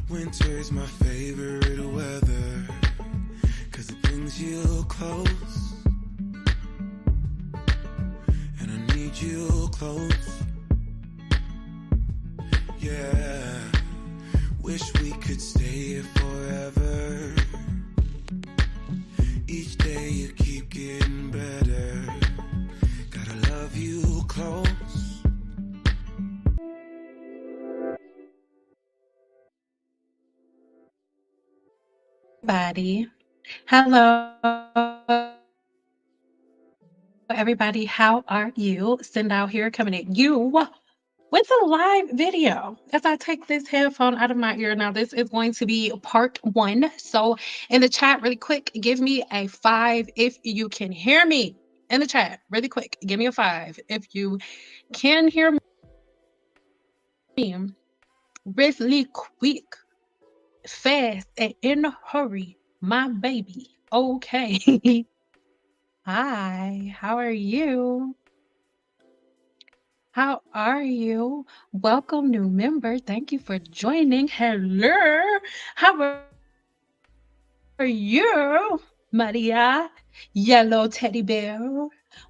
Winter's my favorite weather, 'cause it brings you close, and I need you close. Yeah, wish we could stay here forever. Each day you keep getting better. Gotta love you close. Everybody. Hello, everybody. How are you? Send out here coming at you with a live video. As I take this headphone out of my ear now, this is going to be part one. So, in the chat, really quick, give me a 5 if you can hear me. In the chat, really quick, give me a 5 if you can hear me. Really quick, fast, and in a hurry, my baby. Okay. Hi, how are you? How are you? Welcome, new member. Thank you for joining. Hello. How are you, Maria? Yellow teddy bear.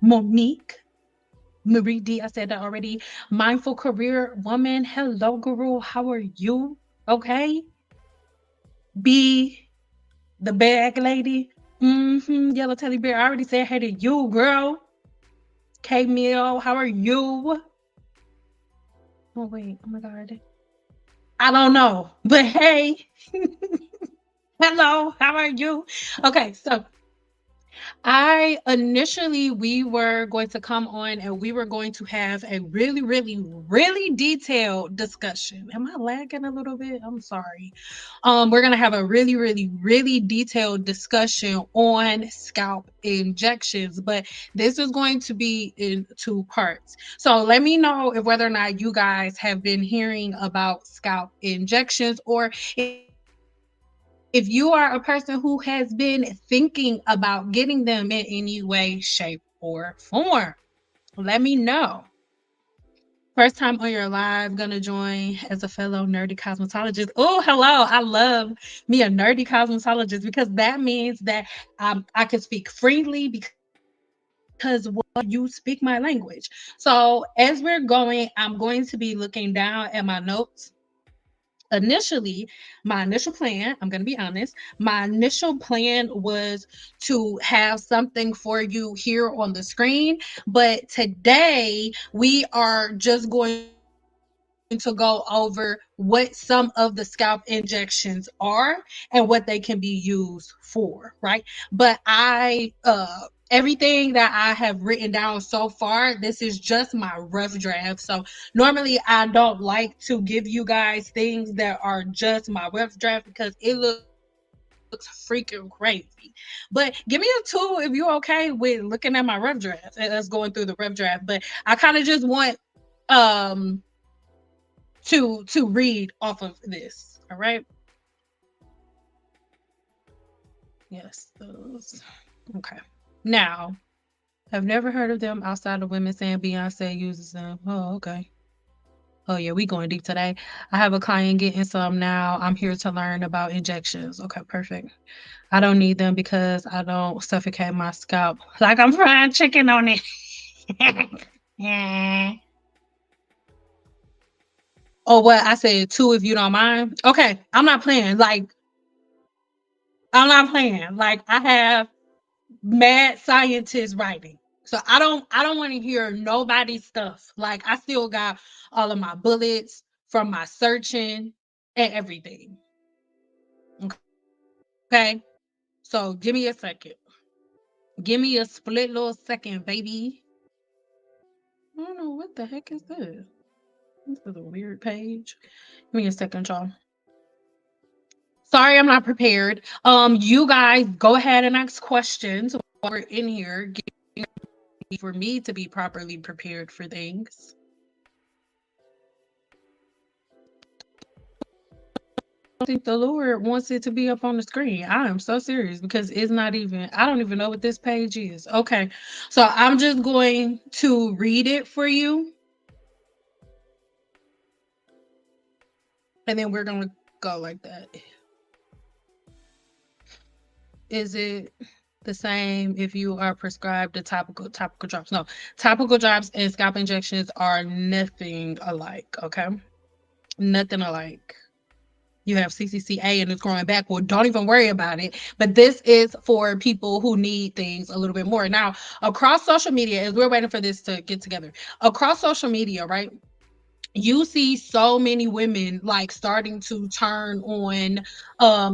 Monique. Marie D. I said that already. Mindful career woman. Hello, guru. How are you? Okay. B. The bag lady. Yellow teddy bear. I already said hey to you, girl. K Mill. How are you? Oh, wait. Oh, my God. I don't know. But hey, hello. How are you? Okay. So we were going to come on and we were going to have a really, really, really detailed discussion. Am I lagging a little bit? I'm sorry. We're gonna have a really, really, really detailed discussion on scalp injections, but this is going to be in 2 parts. So let me know if whether or not you guys have been hearing about scalp injections, or if you are a person who has been thinking about getting them in any way, shape, or form. Let me know. First time on your live, gonna join as a fellow nerdy cosmetologist. Oh, hello. I love me a nerdy cosmetologist because that means that I can speak freely because you speak my language. So as we're going, I'm going to be looking down at my notes. Initially, my initial plan, I'm going to be honest, my initial plan was to have something for you here on the screen. But today, we are just going to go over what some of the scalp injections are and what they can be used for, right? But everything that I have written down so far, this is just my rough draft. So normally I don't like to give you guys things that are just my rough draft because it looks freaking crazy. But give me a 2 if you're okay with looking at my rough draft and us going through the rough draft. But I kind of just want um to read off of this. All right. Yes, those. Okay. Now, I've never heard of them outside of women saying Beyonce uses them. Oh, okay. Oh yeah, we going deep today. I have a client getting some now. I'm here to learn about injections. Okay, perfect. I don't need them because I don't suffocate my scalp like I'm frying chicken on it. Yeah. Oh, what I said 2 if you don't mind. Okay, I'm not playing. Like I'm not playing. Like I have mad scientists writing. So I don't want to hear nobody's stuff. Like I still got all of my bullets from my searching and everything. Okay. So give me a second. Give me a split little second, baby. I don't know what the heck is this. This is a weird page. Give me a second, y'all. Sorry, I'm not prepared. You guys go ahead and ask questions while we're in here for me to be properly prepared for things. I think the Lord wants it to be up on the screen. I am so serious because it's not even, I don't even know what this page is. Okay. So I'm just going to read it for you. And then we're going to go like that. Is it the same if you are prescribed the topical drops? No, topical drops and scalp injections are nothing alike. Okay, nothing alike. You have CCCA and it's growing back. Well, don't even worry about it. But this is for people who need things a little bit more. Now, across social media, as we're waiting for this to get together, across social media, right? You see so many women like starting to turn on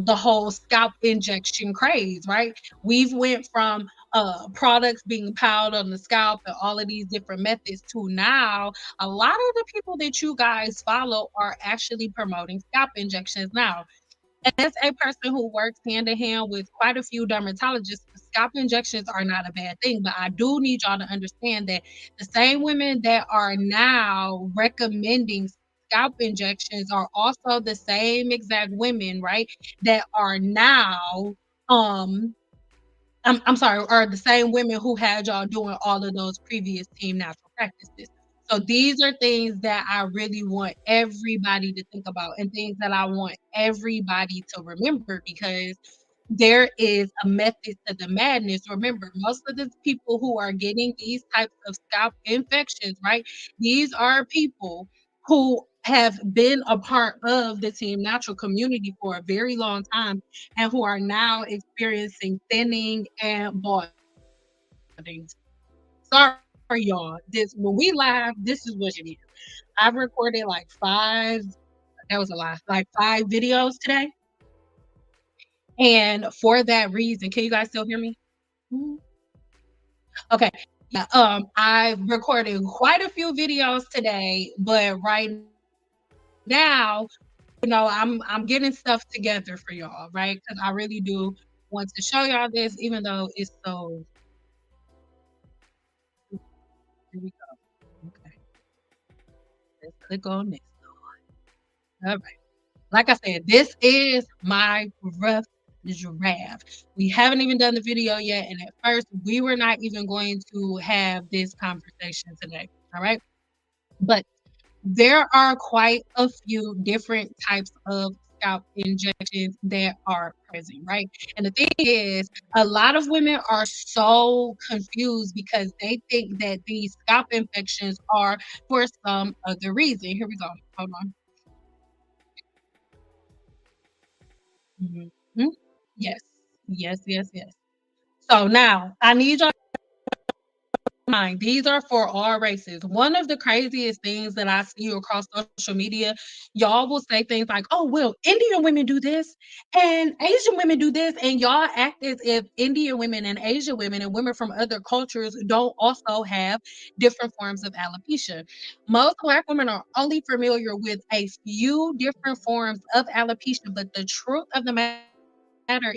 the whole scalp injection craze, right? We've went from products being piled on the scalp and all of these different methods to now a lot of the people that you guys follow are actually promoting scalp injections now. As a person who works hand in hand with quite a few dermatologists, scalp injections are not a bad thing, but I do need y'all to understand that the same women that are now recommending scalp injections are also the same exact women, right, that are now um I'm sorry, are the same women who had y'all doing all of those previous team natural practices. So these are things that I really want everybody to think about and things that I want everybody to remember because there is a method to the madness. Remember, most of the people who are getting these types of scalp infections, right? These are people who have been a part of the Team Natural community for a very long time and who are now experiencing thinning and balding. Sorry, y'all. This when we live, this is what it is. I've recorded like that was a lie, like 5 videos today. And for that reason, can you guys still hear me? Mhm. Okay. Yeah. I've recorded quite a few videos today, but right now, I'm getting stuff together for y'all, right? Because I really do want to show y'all this, even though it's so. Here we go. Okay, let's click on this. All right. Like I said, this is my rough draft. We haven't even done the video yet, and at first, we were not even going to have this conversation today. All right. But there are quite a few different types of scalp injections that are present, right? And the thing is, a lot of women are so confused because they think that these scalp infections are for some other reason. Here we go. Hold on. Mhm. Yes. Yes, yes, yes. So now I need y'all mind, these are for all races. One of the craziest things that I see across social media, y'all will say things like, "Oh, well, Indian women do this and Asian women do this," and y'all act as if Indian women and Asian women and women from other cultures don't also have different forms of alopecia. Most Black women are only familiar with a few different forms of alopecia, but the truth of the matter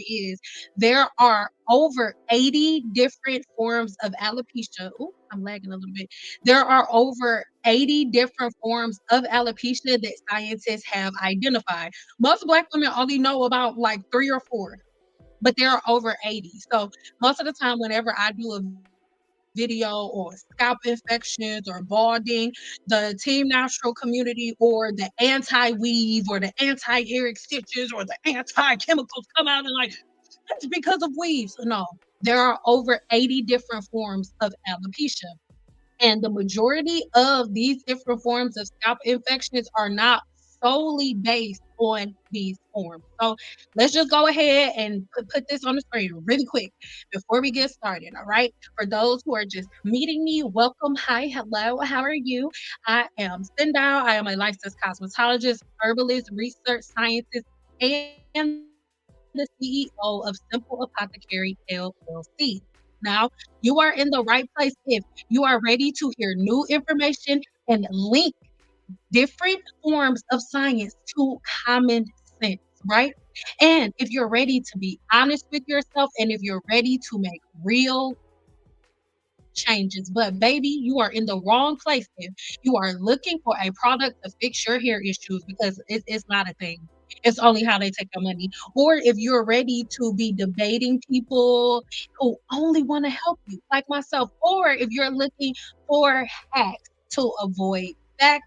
is there are over 80 different forms of alopecia. Ooh, I'm lagging a little bit. There are over 80 different forms of alopecia that scientists have identified. Most Black women only know about like 3 or 4, but there are over 80. So most of the time, whenever I do a video on scalp infections or balding, the Team Natural community or the anti-weave or the anti-Eric stitches or the anti-chemicals come out and like, that's because of weaves. No, there are over 80 different forms of alopecia. And the majority of these different forms of scalp infections are not solely based on these forms. So let's just go ahead and put this on the screen really quick before we get started. All right. For those who are just meeting me, welcome. Hi, hello. How are you? I am Sindao. I am a licensed cosmetologist, herbalist, research scientist, and the CEO of Simple Apothecary LLC. Now, you are in the right place if you are ready to hear new information and link different forms of science to common sense, right? And if you're ready to be honest with yourself and if you're ready to make real changes. But baby, you are in the wrong place if you are looking for a product to fix your hair issues because it's not a thing. It's only how they take their money. Or if you're ready to be debating people who only want to help you, like myself, or if you're looking for hacks to avoid facts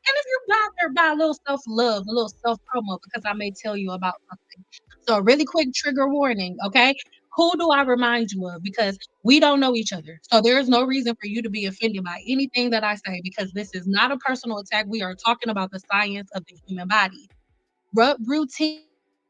and if you buy there, buy a little self-love, a little self-promo, because I may tell you about something. So a really quick trigger warning, okay? Who do I remind you of? Because we don't know each other. So there is no reason for you to be offended by anything that I say, because this is not a personal attack. We are talking about the science of the human body. What routine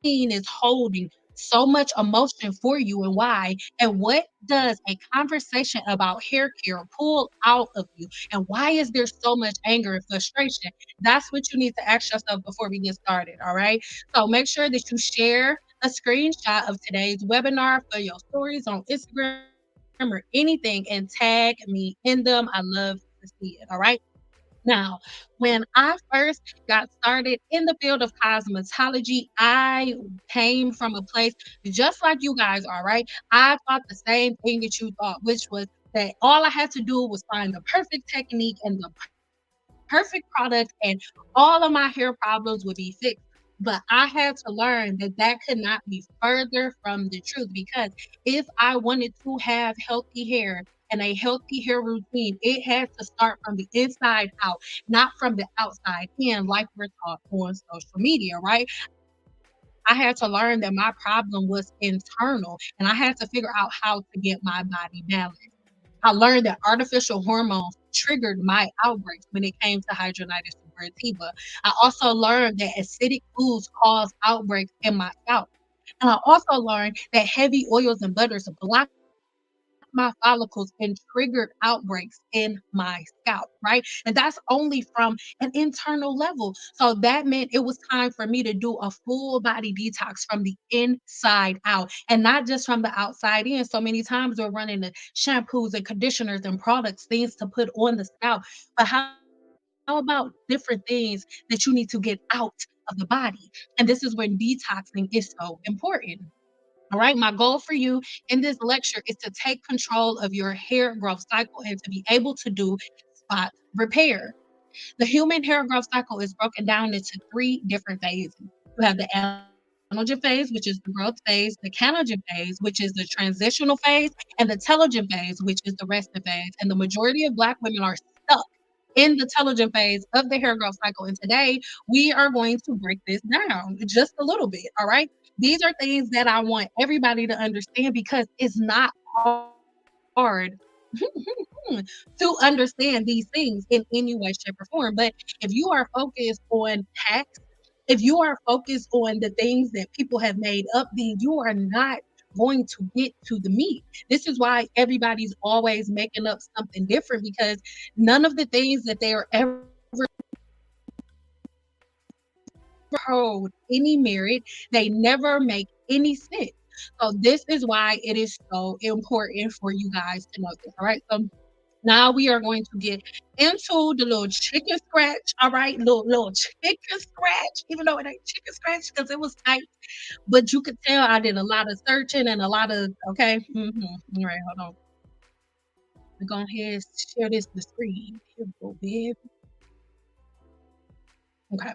is holding so much emotion for you, and why? And what does a conversation about hair care pull out of you? And why is there so much anger and frustration? That's what you need to ask yourself before we get started. All right. So make sure that you share a screenshot of today's webinar for your stories on Instagram or anything and tag me in them. I love to see it. All right. Now, when I first got started in the field of cosmetology, I came from a place just like you guys are, right? I thought the same thing that you thought, which was that all I had to do was find the perfect technique and the perfect product, and all of my hair problems would be fixed. But I had to learn that that could not be further from the truth, because if I wanted to have healthy hair and a healthy hair routine, it had to start from the inside out, not from the outside in, like we're taught on social media, right? I had to learn that my problem was internal, and I had to figure out how to get my body balanced. I learned that artificial hormones triggered my outbreaks when it came to hidradenitis suppurativa. I also learned that acidic foods cause outbreaks in my scalp. And I also learned that heavy oils and butters blocked my follicles and triggered outbreaks in my scalp, right? And that's only from an internal level. So that meant it was time for me to do a full body detox from the inside out, and not just from the outside in. So many times we're running the shampoos and conditioners and products, things to put on the scalp. But how about different things that you need to get out of the body? And this is when detoxing is so important. All right, my goal for you in this lecture is to take control of your hair growth cycle and to be able to do spot repair. The human hair growth cycle is broken down into three different phases. You have the anagen phase, which is the growth phase, the canogen phase, which is the transitional phase, and the telogen phase, which is the resting phase. And the majority of Black women are stuck in the telogen phase of the hair growth cycle. And today we are going to break this down just a little bit. All right. These are things that I want everybody to understand, because it's not hard to understand these things in any way, shape, or form. But if you are focused on tax, if you are focused on the things that people have made up, then you are not going to get to the meat. This is why everybody's always making up something different, because none of the things that they are ever hold any merit. They never make any sense. So this is why it is so important for you guys to know this. All right. So now we are going to get into the little chicken scratch. All right, little chicken scratch, even though it ain't chicken scratch because it was tight, but you could tell I did a lot of searching and a lot of okay. All right, hold on. We're going ahead and share this the screen. Here we go, babe. Okay.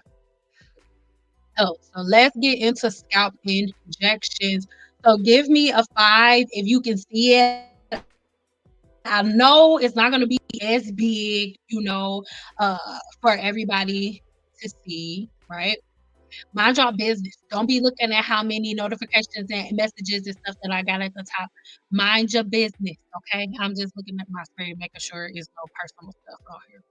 Oh, so let's get into scalp injections. So give me a 5 if you can see it. I know it's not gonna be as big, for everybody to see, right? Mind your business. Don't be looking at how many notifications and messages and stuff that I got at the top. Mind your business, okay? I'm just looking at my screen, making sure it's no personal stuff on here.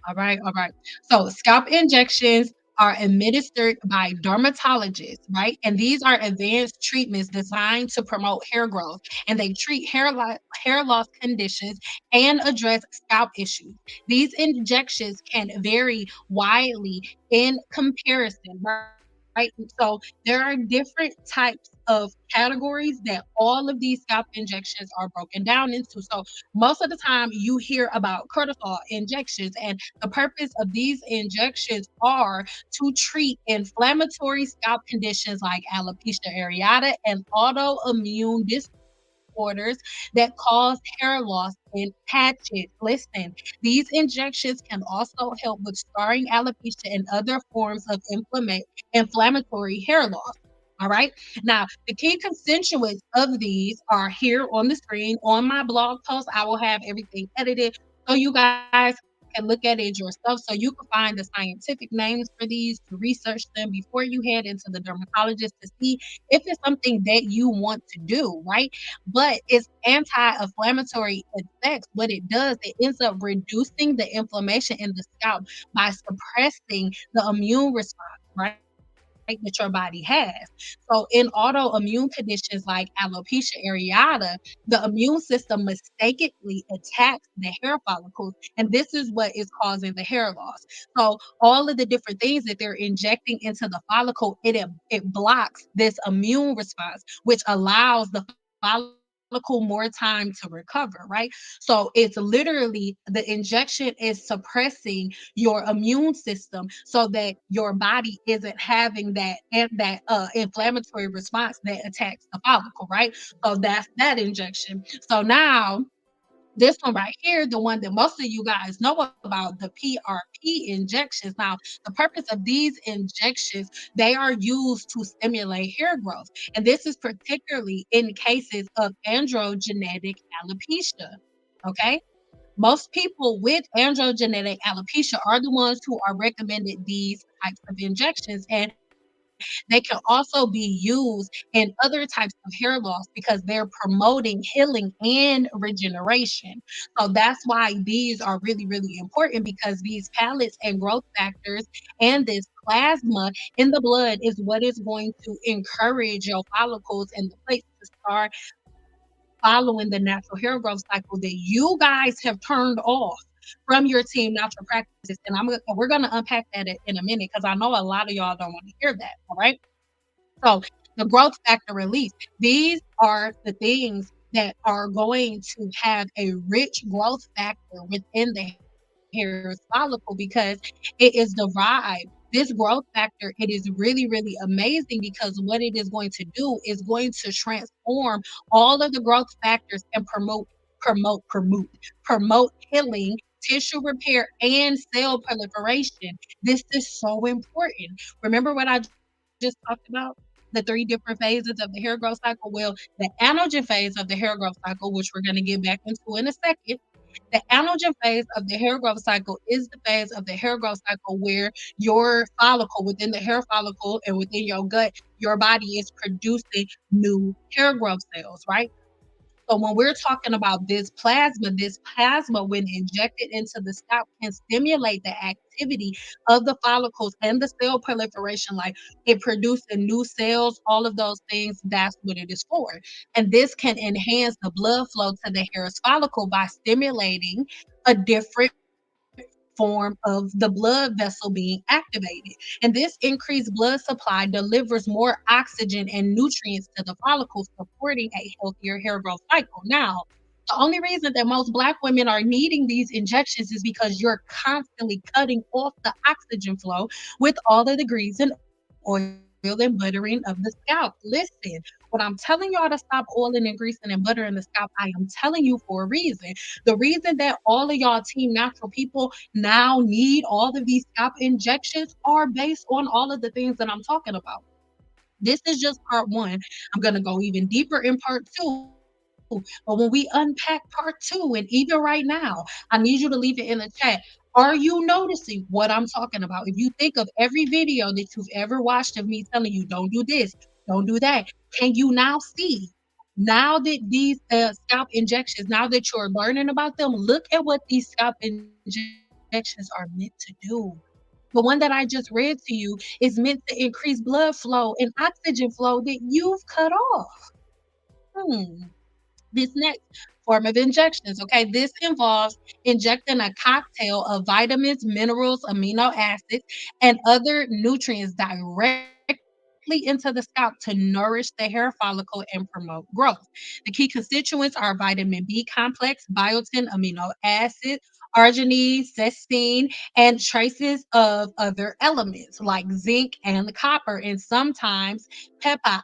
All right, all right. So scalp injections are administered by dermatologists, right? And these are advanced treatments designed to promote hair growth, and they treat hair loss conditions and address scalp issues. These injections can vary widely in comparison, right? So there are different types of categories that all of these scalp injections are broken down into. So most of the time you hear about cortisol injections, and the purpose of these injections are to treat inflammatory scalp conditions like alopecia areata and autoimmune disorders that cause hair loss in patches. Listen, these injections can also help with scarring, alopecia, and other forms of inflammatory hair loss. All right. Now, the key constituents of these are here on the screen. On my blog post, I will have everything edited so you guys can look at it yourself. So you can find the scientific names for these to research them before you head into the dermatologist to see if it's something that you want to do, right? But it's anti-inflammatory effects. What it does, it ends up reducing the inflammation in the scalp by suppressing the immune response, right, that your body has. So in autoimmune conditions like alopecia areata, the immune system mistakenly attacks the hair follicles, and this is what is causing the hair loss. So all of the different things that they're injecting into the follicle, it blocks this immune response, which allows the follicle more time to recover, right? So it's literally the injection is suppressing your immune system so that your body isn't having that inflammatory response that attacks the follicle, right? So that's that injection. So now this one right here, the one that most of you guys know about, the PRP injections. Now, the purpose of these injections, they are used to stimulate hair growth. And this is particularly in cases of androgenetic alopecia. Okay. Most people with androgenetic alopecia are the ones who are recommended these types of injections. And they can also be used in other types of hair loss because they're promoting healing and regeneration. So that's why these are really, really important because these pellets and growth factors and this plasma in the blood is what is going to encourage your follicles and the plates to start following the natural hair growth cycle that you guys have turned off from your team natural practices. And we're gonna unpack that in a minute because I know a lot of y'all don't want to hear that. All right. So the growth factor release, these are the things that are going to have a rich growth factor within the hair's follicle because it is derived. This growth factor, it is really, really amazing because what it is going to do is going to transform all of the growth factors and promote healing, tissue repair, and cell proliferation. This is so important. Remember what I just talked about? The three different phases of the hair growth cycle? Well, the anagen phase of the hair growth cycle, which we're going to get back into in a second, the anagen phase of the hair growth cycle is the phase of the hair growth cycle where your follicle, within the hair follicle and within your gut, your body is producing new hair growth cells, right? So when we're talking about this plasma, when injected into the scalp, can stimulate the activity of the follicles and the cell proliferation, like it producing new cells, all of those things. That's what it is for. And this can enhance the blood flow to the hair's follicle by stimulating a different form of the blood vessel being activated. And this increased blood supply delivers more oxygen and nutrients to the follicle, supporting a healthier hair growth cycle. Now, the only reason that most Black women are needing these injections is because you're constantly cutting off the oxygen flow with all of the grease and oil and buttering of the scalp. Listen, when I'm telling y'all to stop oiling and greasing and buttering the scalp, I am telling you for a reason. The reason that all of y'all team natural people now need all of these scalp injections are based on all of the things that I'm talking about. This is just part one. I'm going to go even deeper in part two. But when we unpack part two, and even right now, I need you to leave it in the chat. Are you noticing what I'm talking about? If you think of every video that you've ever watched of me telling you, don't do this, don't do that, can you now see? Now that these scalp injections, now that you're learning about them, look at what these scalp injections are meant to do. The one that I just read to you is meant to increase blood flow and oxygen flow that you've cut off. Hmm. This next form of injections, okay, this involves injecting a cocktail of vitamins, minerals, amino acids, and other nutrients directly into the scalp to nourish the hair follicle and promote growth. The key constituents are vitamin B complex, biotin, amino acid, arginine, cysteine, and traces of other elements like zinc and copper, and sometimes pepti-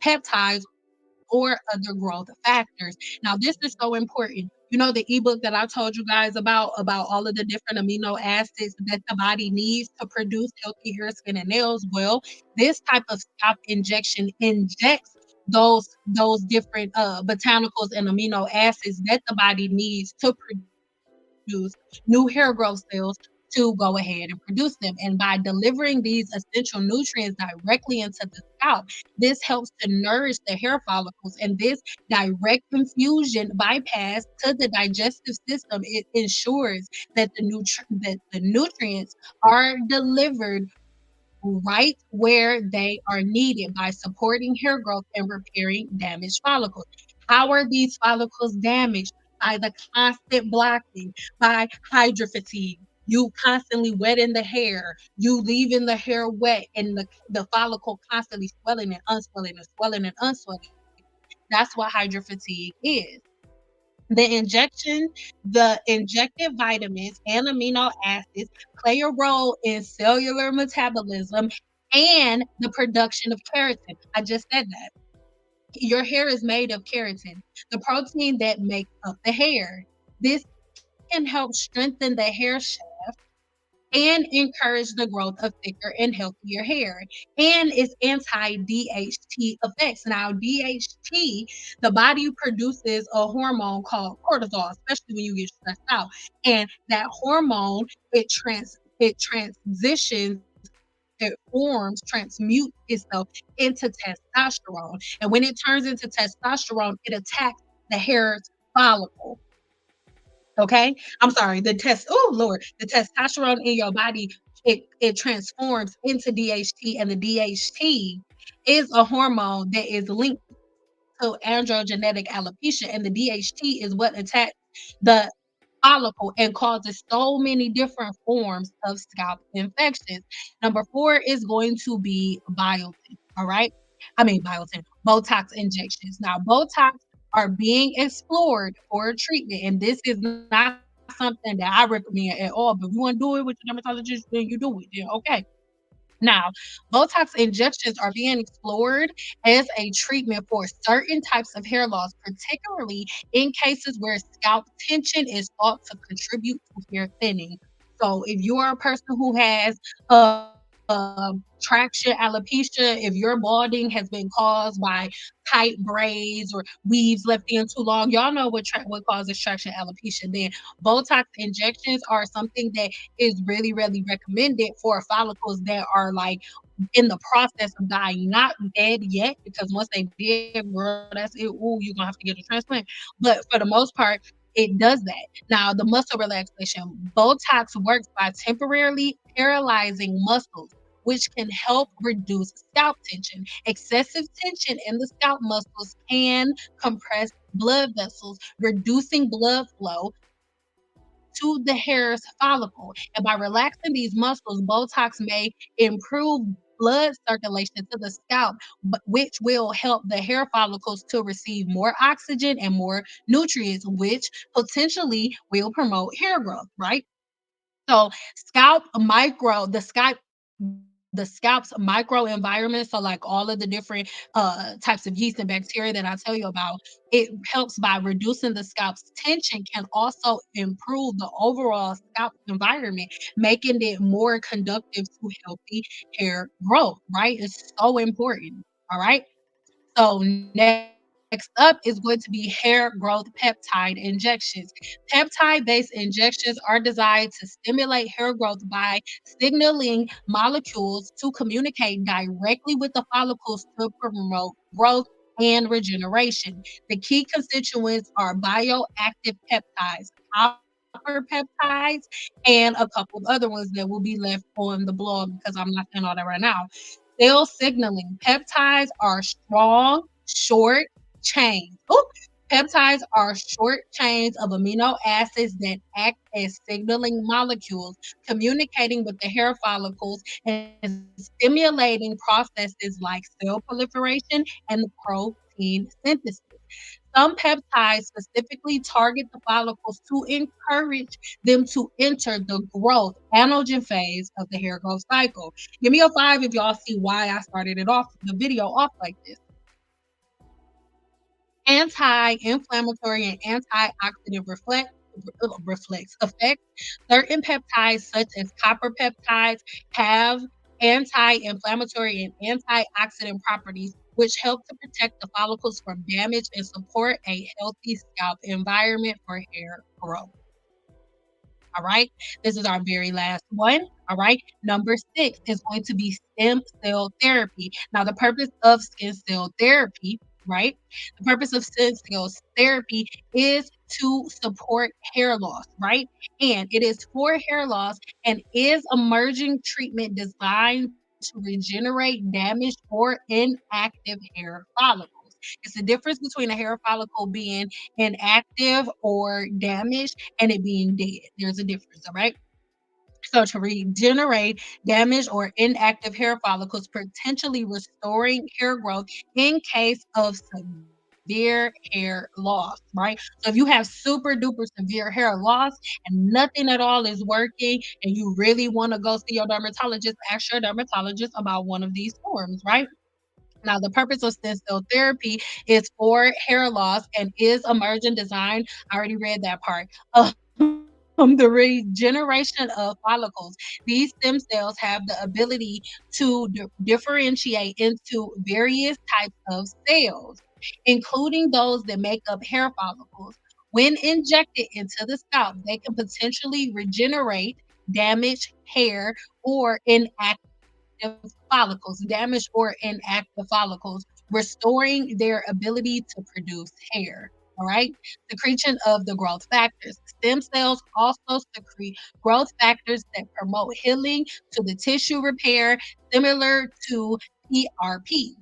peptides or other growth factors. Now, this is so important. You know, the ebook that I told you guys about all of the different amino acids that the body needs to produce healthy hair, skin, and nails. Well, this type of scalp injection injects those different botanicals and amino acids that the body needs to produce produce new hair growth cells to go ahead and produce them. And by delivering these essential nutrients directly into the scalp, this helps to nourish the hair follicles. And this direct infusion bypass to the digestive system, it ensures that the nutrients are delivered right where they are needed by supporting hair growth and repairing damaged follicles. How are these follicles damaged? By the constant blocking, by hydro fatigue. You constantly wetting the hair, you leaving the hair wet, and the follicle constantly swelling and unswelling and swelling and unswelling. That's what hydro fatigue is. The injection, the injected vitamins and amino acids play a role in cellular metabolism and the production of keratin. I just said that. Your hair is made of keratin, the protein that makes up the hair. This can help strengthen the hair shaft and encourage the growth of thicker and healthier hair, and its anti-DHT effects. Now, DHT, the body produces a hormone called cortisol, especially when you get stressed out, and that hormone it transitions, it forms, transmutes itself into testosterone, and when it turns into testosterone, it attacks the hair's follicle. Okay, I'm sorry. Oh Lord, the testosterone in your body, it transforms into DHT, and the DHT is a hormone that is linked to androgenetic alopecia, and the DHT is what attacks the follicle and causes so many different forms of scalp infections. Number four is going to be biotin. All right. I mean, biotin, Botox injections. Now, Botox are being explored for treatment, and this is not something that I recommend at all. But if you want to do it with your dermatologist, then you do it. Then okay. Now, Botox injections are being explored as a treatment for certain types of hair loss, particularly in cases where scalp tension is thought to contribute to hair thinning. So, if you are a person who has traction alopecia, if your balding has been caused by tight braids or weaves left in too long, y'all know what causes traction alopecia. Then Botox injections are something that is really, really recommended for follicles that are like in the process of dying, not dead yet, because once they dead, girl, that's it. Ooh, you're gonna have to get a transplant. But for the most part, it does that. Now, the muscle relaxation, Botox works by temporarily paralyzing muscles, which can help reduce scalp tension. Excessive tension in the scalp muscles can compress blood vessels, reducing blood flow to the hair's follicle. And by relaxing these muscles, Botox may improve blood circulation to the scalp, which will help the hair follicles to receive more oxygen and more nutrients, which potentially will promote hair growth, right? So scalp micro, the scalp's microenvironment, so like all of the different types of yeast and bacteria that I tell you about, it helps by reducing the scalp's tension, can also improve the overall scalp environment, making it more conductive to healthy hair growth, right? It's so important. All right. So next up is going to be hair growth peptide injections. Peptide-based injections are designed to stimulate hair growth by signaling molecules to communicate directly with the follicles to promote growth and regeneration. The key constituents are bioactive peptides, copper peptides, and a couple of other ones that will be left on the blog because I'm not saying all that right now. Cell signaling. Peptides are strong, short chains. Oh, peptides are short chains of amino acids that act as signaling molecules, communicating with the hair follicles and stimulating processes like cell proliferation and protein synthesis. Some peptides specifically target the follicles to encourage them to enter the growth anagen phase of the hair growth cycle. Give me a five if y'all see why I started the video off like this. Anti-inflammatory and antioxidant reflex effects. Certain peptides, such as copper peptides, have anti-inflammatory and antioxidant properties, which help to protect the follicles from damage and support a healthy scalp environment for hair growth. All right. This is our very last one. All right. Number six is going to be stem cell therapy. Now, the purpose of stem cell therapy, right? The purpose of stem cell therapy is to support hair loss, right? And it is for hair loss and is emerging treatment designed to regenerate damaged or inactive hair follicles. It's the difference between a hair follicle being inactive or damaged and it being dead. There's a difference, all right? So, to regenerate damaged or inactive hair follicles, potentially restoring hair growth in case of severe hair loss, right? So, if you have super duper severe hair loss and nothing at all is working, and you really want to go see your dermatologist, ask your dermatologist about one of these forms, right? Now, the purpose of stem cell therapy is for hair loss and is emergent design. I already read that part. The regeneration of follicles. These stem cells have the ability to differentiate into various types of cells, including those that make up hair follicles. When injected into the scalp, they can potentially regenerate damaged hair or inactive follicles, damaged or inactive follicles, restoring their ability to produce hair. All right. Secretion of the growth factors. Stem cells also secrete growth factors that promote healing to the tissue repair, similar to PRP.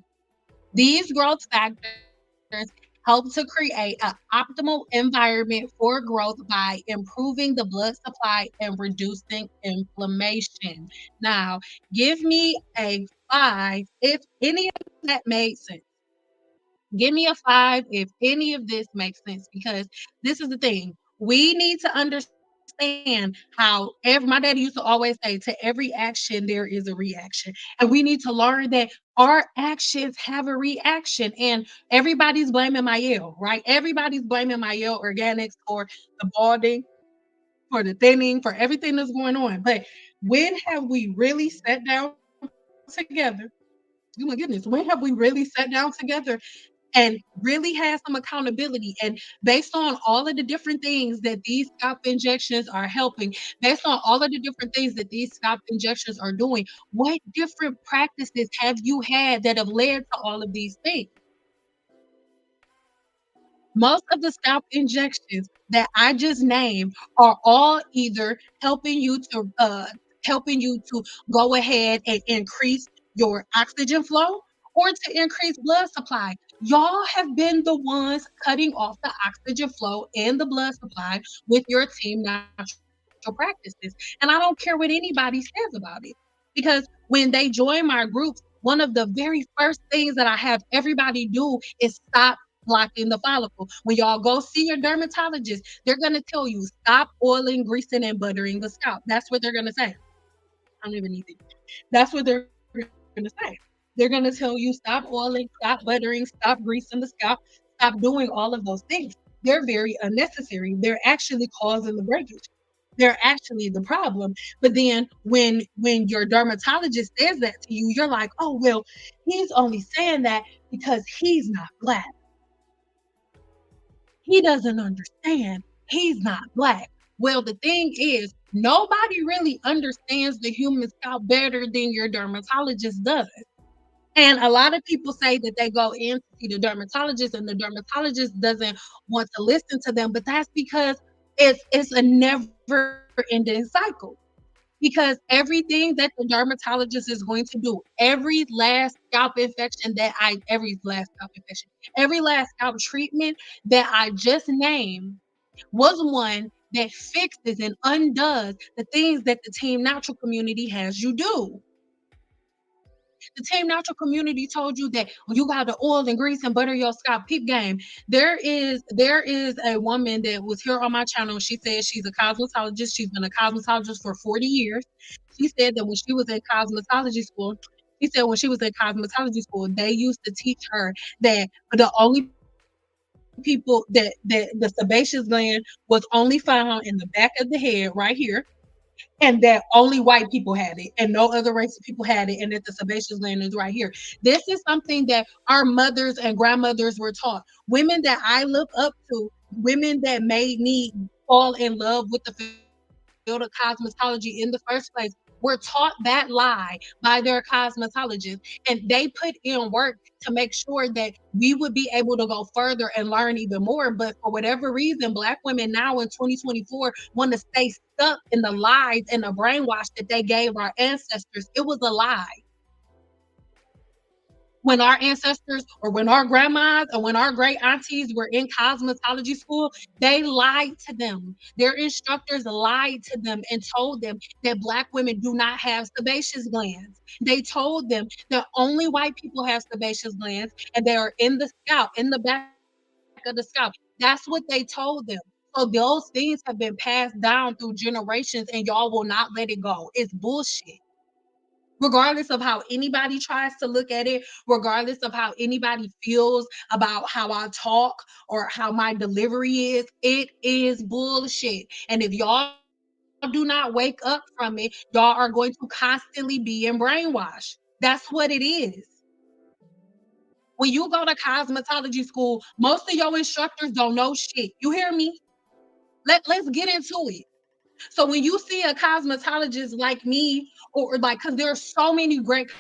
These growth factors help to create an optimal environment for growth by improving the blood supply and reducing inflammation. Now, give me a five if any of that made sense. Give me a five if any of this makes sense, because this is the thing. We need to understand how my daddy used to always say, to every action, there is a reaction. And we need to learn that our actions have a reaction. And everybody's blaming Mielle, right? Everybody's blaming Mielle Organics for the balding, for the thinning, for everything that's going on. But when have we really sat down together? Oh my goodness, when have we really sat down together and really had some accountability, and based on all of the different things that these scalp injections are helping, based on all of the different things that these scalp injections are doing, what different practices have you had that have led to all of these things? Most of the scalp injections that I just named are all either helping you to go ahead and increase your oxygen flow or to increase blood supply. Y'all have been the ones cutting off the oxygen flow and the blood supply with your team natural practices. And I don't care what anybody says about it. Because when they join my groups, one of the very first things that I have everybody do is stop blocking the follicle. When y'all go see your dermatologist, they're going to tell you stop oiling, greasing, and buttering the scalp. That's what they're going to say. I don't even need it. That's what they're going to say. They're going to tell you stop oiling, stop buttering, stop greasing the scalp, stop doing all of those things. They're very unnecessary. They're actually causing the breakage. They're actually the problem. But then when your dermatologist says that to you, you're like, oh well, he's only saying that because he's not black. He doesn't understand. He's not black. Well, the thing is, nobody really understands the human scalp better than your dermatologist does. And a lot of people say that they go in to see the dermatologist and the dermatologist doesn't want to listen to them, but that's because it's a never ending cycle. Because everything that the dermatologist is going to do, every last scalp treatment that I just named was one that fixes and undoes the things that the Team Natural community has you do. The Team Natural community told you that you got to oil and grease and butter your scalp. Peep game. There is a woman that was here on my channel. She said she's a cosmetologist. She's been a cosmetologist for 40 years. She said that when she was in cosmetology school, she said when she was in cosmetology school, they used to teach her that the only people that the sebaceous gland was only found in the back of the head right here, and that only white people had it and no other race of people had it, and that the sebaceous gland is right here. This is something that our mothers and grandmothers were taught. Women that I look up to, women that made me fall in love with the physical science of cosmetology in the first place were taught that lie by their cosmetologists, and they put in work to make sure that we would be able to go further and learn even more. But for whatever reason, Black women now in 2024 want to stay stuck in the lies and the brainwash that they gave our ancestors. It was a lie. When our ancestors or when our grandmas or when our great aunties were in cosmetology school, they lied to them. Their instructors lied to them and told them that Black women do not have sebaceous glands. They told them that only white people have sebaceous glands and they are in the scalp, in the back of the scalp. That's what they told them. So those things have been passed down through generations and y'all will not let it go. It's bullshit. Regardless of how anybody tries to look at it, regardless of how anybody feels about how I talk or how my delivery is, it is bullshit. And if y'all do not wake up from it, y'all are going to constantly be in brainwash. That's what it is. When you go to cosmetology school, most of your instructors don't know shit. You hear me? Let's get into it. So when you see a cosmetologist like me, or like, because there are so many great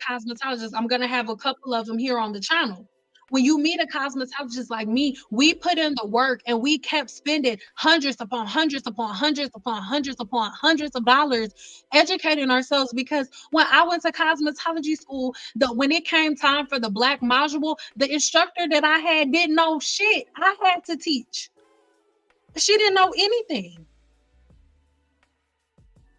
cosmetologists, I'm gonna have a couple of them here on the channel. When you meet a cosmetologist like me, we put in the work and we kept spending hundreds upon hundreds upon hundreds upon hundreds upon hundreds of dollars educating ourselves. Because when I went to cosmetology school, when it came time for the Black module, the instructor that I had didn't know shit. I had to teach. She didn't know anything.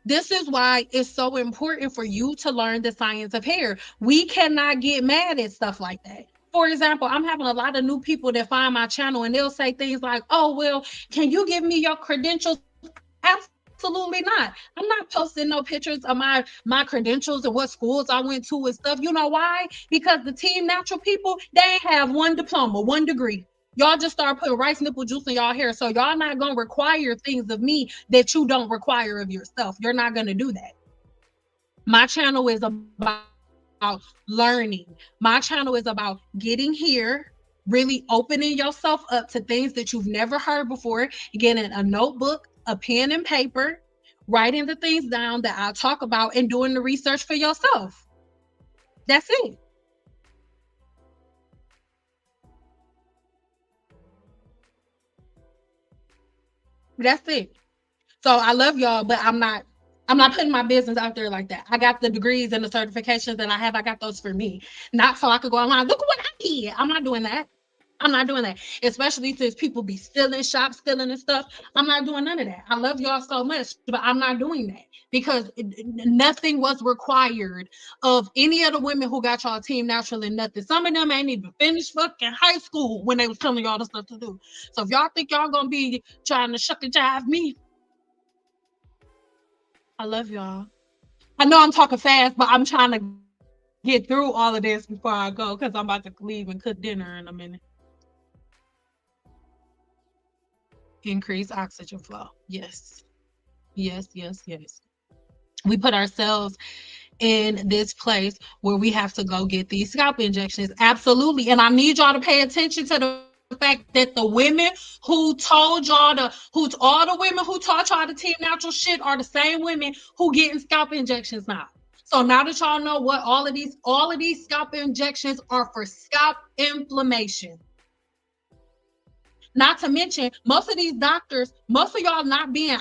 This is why it's so important for you to learn the science of hair. We cannot get mad at stuff like that. For example, I'm having a lot of new people that find my channel and they'll say things like, oh, well, can you give me your credentials? Absolutely not. I'm not posting no pictures of my credentials and what schools I went to and stuff. You know why? Because the Team Natural people, they have one diploma, one degree. Y'all just start putting rice nipple juice in y'all hair. So y'all not gonna require things of me that you don't require of yourself. You're not gonna do that. My channel is about learning. My channel is about getting here, really opening yourself up to things that you've never heard before, getting a notebook, a pen and paper, writing the things down that I talk about, and doing the research for yourself. That's it. That's it. So I love y'all, but I'm not putting my business out there like that. I got the degrees and the certifications that I have. I got those for me, not so I could go online. Look what I did. I'm not doing that. I'm not doing that. Especially since people be stealing, shop stealing and stuff. I'm not doing none of that. I love y'all so much, but I'm not doing that because nothing was required of any of the women who got y'all Team Natural and nothing. Some of them ain't even finished fucking high school when they was telling y'all the stuff to do. So if y'all think y'all gonna be trying to shuck and jive me, I love y'all. I know I'm talking fast, but I'm trying to get through all of this before I go because I'm about to leave and cook dinner in a minute. Increase oxygen flow. Yes. Yes, yes, yes. We put ourselves in this place where we have to go get these scalp injections. Absolutely. And I need y'all to pay attention to the fact that the women who told y'all all the women who taught y'all the Team Natural shit are the same women who getting scalp injections now. So now that y'all know what all of these scalp injections are for scalp inflammation. Not to mention, most of these doctors, most of y'all not being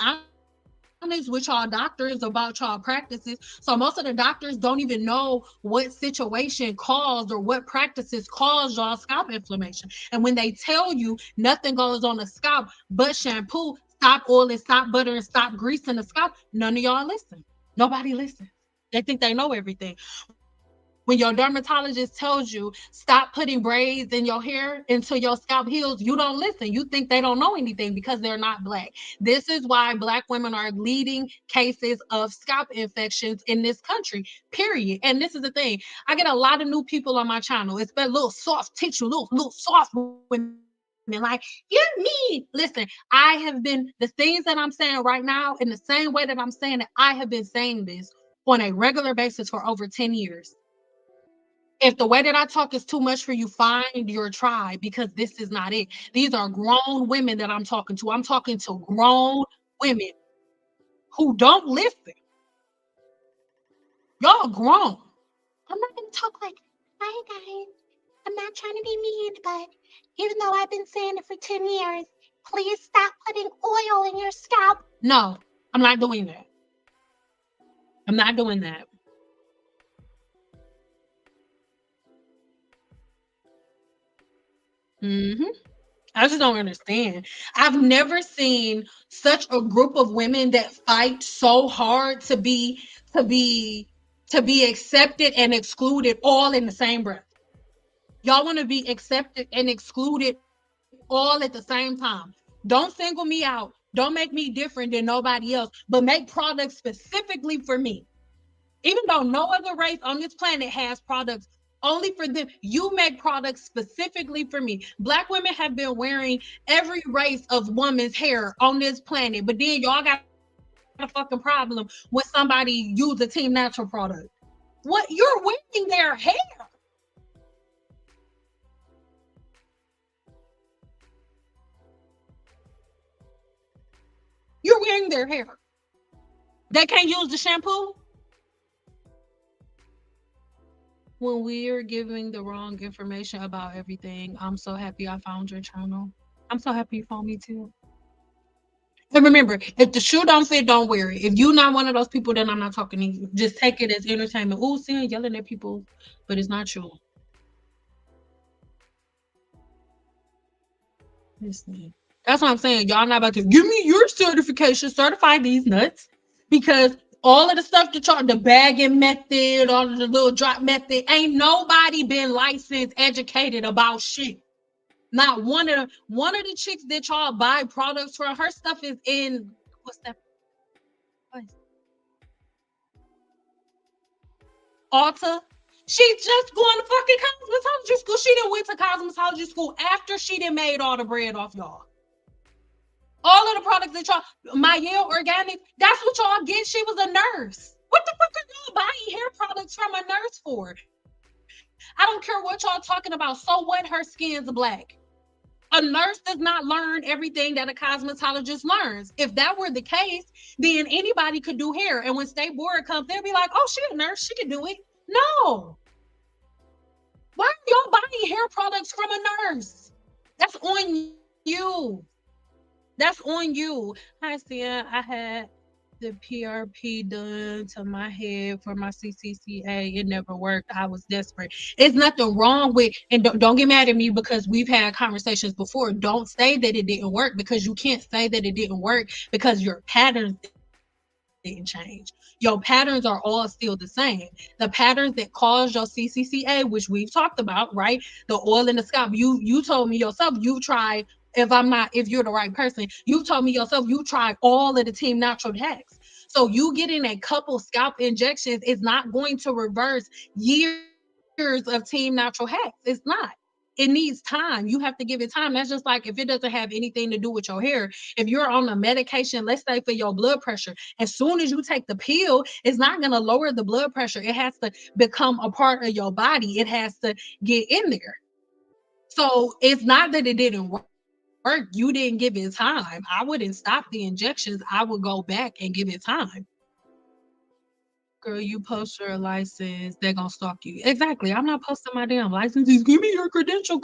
honest with y'all doctors about y'all practices. So most of the doctors don't even know what situation caused or what practices caused y'all scalp inflammation. And when they tell you nothing goes on the scalp but shampoo, stop oiling, stop buttering, stop greasing the scalp, none of y'all listen. Nobody listens. They think they know everything. When your dermatologist tells you stop putting braids in your hair until your scalp heals, you don't listen. You think they don't know anything because they're not Black. This is why Black women are leading cases of scalp infections in this country, period. And this is the thing. I get a lot of new people on my channel. It's been a little soft tissue, little soft women. Like, you're me. Listen, I have been the things that I'm saying right now in the same way that I'm saying it. I have been saying this on a regular basis for over 10 years. If the way that I talk is too much for you, find your tribe because this is not it. These are grown women that I'm talking to. I'm talking to grown women. who don't listen. Y'all grown. I'm not gonna talk like, hi guys. I'm not trying to be mean, but even though I've been saying it for 10 years, please stop putting oil in your scalp. No, I'm not doing that. I'm not doing that. Hmm. I just don't understand. I've never seen such a group of women that fight so hard to be to be accepted and excluded all in the same breath. Y'all want to be accepted and excluded all at the same time. Don't single me out. Don't make me different than nobody else, but make products specifically for me. Even though no other race on this planet has products only for them, you make products specifically for me. Black women have been wearing every race of woman's hair on this planet, but then y'all got a fucking problem when somebody use a Team Natural product. What? You're wearing their hair. You're wearing their hair. They can't use the shampoo when we're giving the wrong information about everything. I'm so happy I found your channel. I'm so happy you found me too. And remember, if the shoe don't fit, don't wear it. If you're not one of those people, then I'm not talking to you. Just take it as entertainment. Ooh, seeing yelling at people, but it's not true. Listen, that's what I'm saying. Y'all not about to give me your certification, certify these nuts, because all of the stuff that y'all, the bagging method, all of the little drop method, ain't nobody been licensed, educated about shit. Not one of the chicks that y'all buy products from, her stuff is in what's that place? Alta. She just going to fucking cosmetology school. She didn't went to cosmetology school after she done made all the bread off y'all. All of the products that y'all, MIELLE Organic, that's what y'all get. She was a nurse. What the fuck are y'all buying hair products from a nurse for? I don't care what y'all talking about. So what? Her skin's black. A nurse does not learn everything that a cosmetologist learns. If that were the case, then anybody could do hair. And when state board comes, they'll be like, oh, she a nurse. She can do it. No. Why are y'all buying hair products from a nurse? That's on you. That's on you. Hi, Sia. I had the PRP done to my head for my CCCA. It never worked. I was desperate. It's nothing wrong with, and don't get mad at me because we've had conversations before. Don't say that it didn't work, because you can't say that it didn't work because your patterns didn't change. Your patterns are all still the same. The patterns that cause your CCCA, which we've talked about, right? The oil in the scalp. You told me yourself you tried. If you're the right person, you told me yourself you tried all of the Team Natural hacks. So you getting a couple scalp injections is not going to reverse years of Team Natural hacks. It's not. It needs time. You have to give it time. That's just like if it doesn't have anything to do with your hair. If you're on a medication, let's say for your blood pressure, as soon as you take the pill, it's not going to lower the blood pressure. It has to become a part of your body. It has to get in there. So it's not that it didn't work. You didn't give it time. I wouldn't stop the injections. I would go back and give it time. Girl, you post your license, they're gonna stalk you. Exactly. I'm not posting my damn licenses. Give me your credential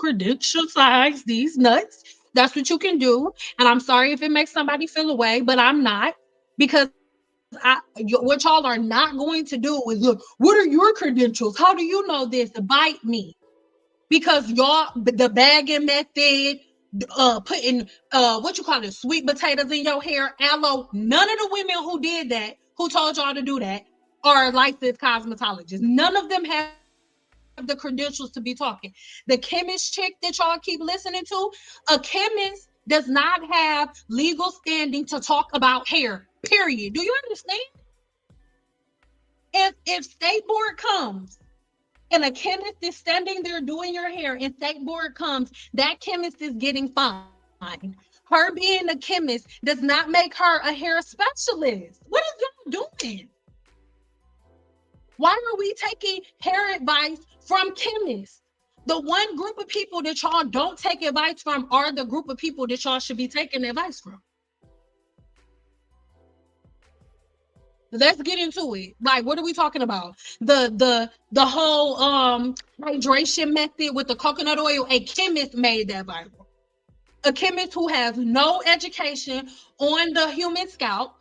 size, these nuts. That's what you can do. And I'm sorry if it makes somebody feel away, but I'm not. Because what y'all are not going to do is look, what are your credentials? How do you know this? Bite me. Because y'all, the bagging method, putting what you call it, sweet potatoes in your hair, aloe. None of the women who did that, who told y'all to do that, are licensed cosmetologists. None of them have the credentials to be talking. The chemist chick that y'all keep listening to, a chemist does not have legal standing to talk about hair. Period. Do you understand? If State Board comes and a chemist is standing there doing your hair and state board comes, that chemist is getting fined. Her being a chemist does not make her a hair specialist. What is y'all doing? Why are we taking hair advice from chemists? The one group of people that y'all don't take advice from are the group of people that y'all should be taking advice from. Let's get into it. Like, what are we talking about? The whole hydration method with the coconut oil. A chemist made that viral. A chemist who has no education on the human scalp,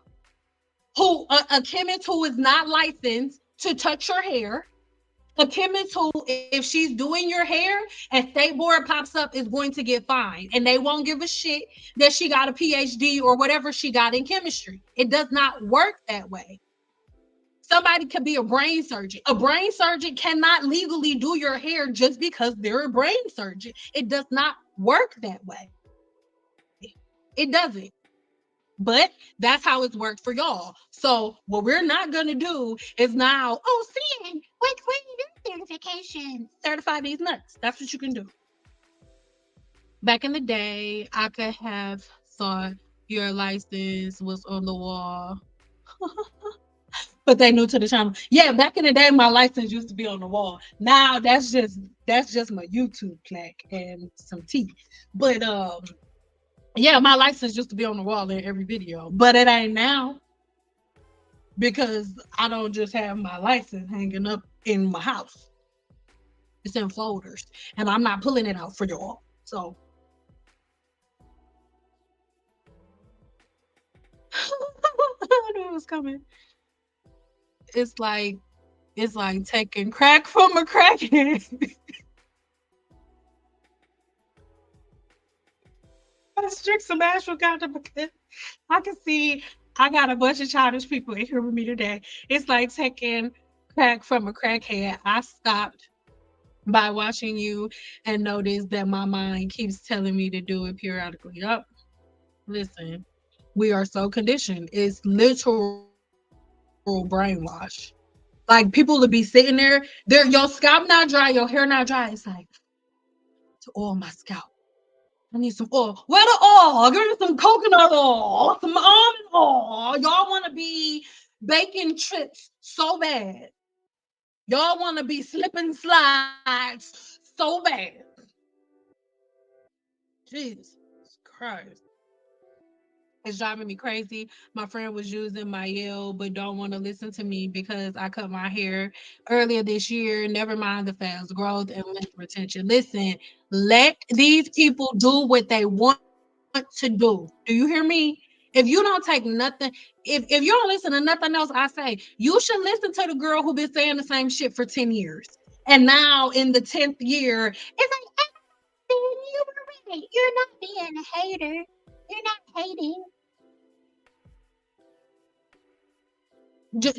who a chemist who is not licensed to touch your hair, a chemist who, if she's doing your hair and state board pops up, is going to get fined, and they won't give a shit that she got a PhD or whatever she got in chemistry. It does not work that way. Somebody could be a brain surgeon. A brain surgeon cannot legally do your hair just because they're a brain surgeon. It does not work that way. It doesn't. But that's how it's worked for y'all. So what we're not gonna do is now, oh, Sin, wait, your certification. Certify these nuts. That's what you can do. Back in the day, I could have thought your license was on the wall. But they new to the channel. Yeah, back in the day, my license used to be on the wall. Now that's just my YouTube plaque and some teeth. But yeah, my license used to be on the wall in every video, but it ain't now because I don't just have my license hanging up in my house. It's in folders, and I'm not pulling it out for y'all. So I knew it was coming. It's like it's like taking crack from a crackhead. I strict some ashwagandha because I can see I got a bunch of childish people in here with me today. It's like taking crack from a crackhead. I stopped by watching you and noticed that my mind keeps telling me to do it periodically. Yup. Listen, we are so conditioned. It's literal brainwash. Like people to be sitting there, your scalp not dry, your hair not dry. It's like to oil my scalp. I need some oil. Where the oil? Give me some coconut oil, some almond oil. Y'all want to be baking trips so bad. Y'all want to be slipping slides so bad. Jesus Christ. It's driving me crazy. My friend was using MIELLE, but don't want to listen to me because I cut my hair earlier this year. Never mind the fast growth and length retention. Listen, let these people do what they want to do. Do you hear me? If you don't take nothing, if you don't listen to nothing else I say, you should listen to the girl who been saying the same shit for 10 years. And now in the 10th year, it's like, you were right. You're not being a hater. You're not hating.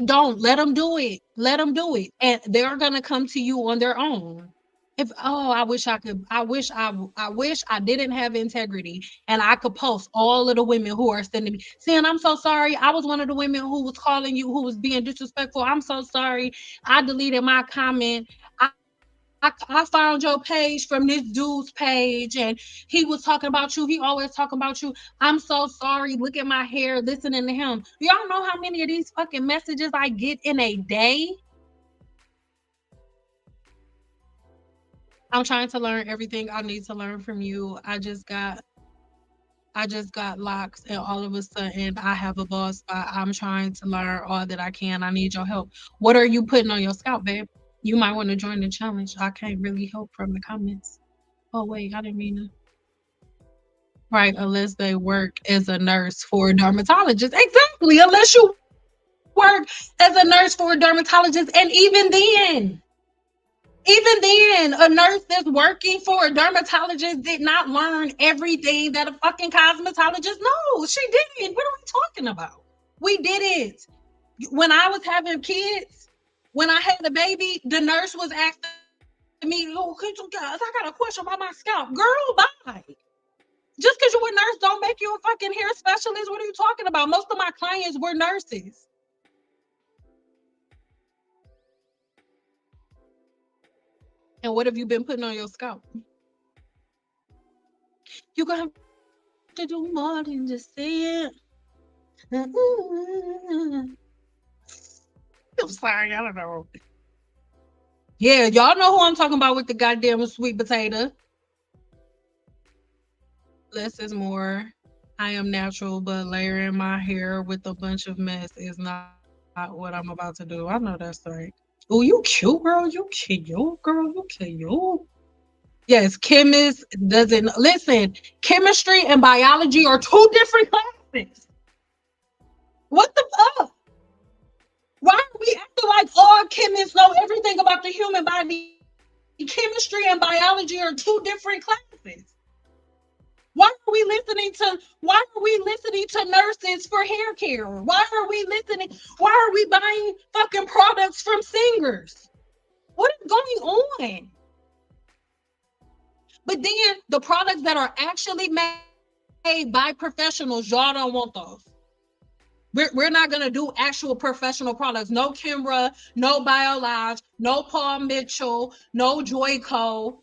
Don't let them do it. Let them do it, and they're gonna come to you on their own. If oh, I wish I could. I wish I didn't have integrity, and I could post all of the women who are sending me saying, "I'm so sorry. I was one of the women who was calling you, who was being disrespectful. I'm so sorry. I deleted my comment. I found your page from this dude's page, and he was talking about you. He always talking about you. I'm so sorry. Look at my hair. Listening to him. Do y'all know how many of these fucking messages I get in a day? I'm trying to learn everything I need to learn from you. I just got locks, and all of a sudden I have a bald spot. I'm trying to learn all that I can. I need your help. What are you putting on your scalp, babe? You might want to join the challenge. I can't really help from the comments. Oh wait, I didn't mean to. Right, unless they work as a nurse for a dermatologist. Exactly, unless you work as a nurse for a dermatologist, and even then, a nurse that's working for a dermatologist did not learn everything that a fucking cosmetologist knows. She didn't. What are we talking about? We did it. When I was having kids, when I had the baby, the nurse was asking me, "Oh, I got a question about my scalp." Girl, bye. Just because you're a nurse don't make you a fucking hair specialist. What are you talking about? Most of my clients were nurses. And what have you been putting on your scalp? You're gonna have to do more than just say it. I'm sorry, I don't know. Yeah, y'all know who I'm talking about with the goddamn sweet potato. Less is more. I am natural, but layering my hair with a bunch of mess is not. what I'm about to do. I know that's right. Oh, you cute, girl. You cute, girl. You cute. Yes, chemist doesn't listen. Chemistry and biology are two different classes. What the fuck? Why are we acting like all chemists know everything about the human body? Chemistry and biology are two different classes. Why are we listening to nurses for hair care? Why are we buying fucking products from singers? What is going on? But then the products that are actually made by professionals, y'all don't want those. We're not gonna do actual professional products. No Kimbra, no Biolage, no Paul Mitchell, no Joyco.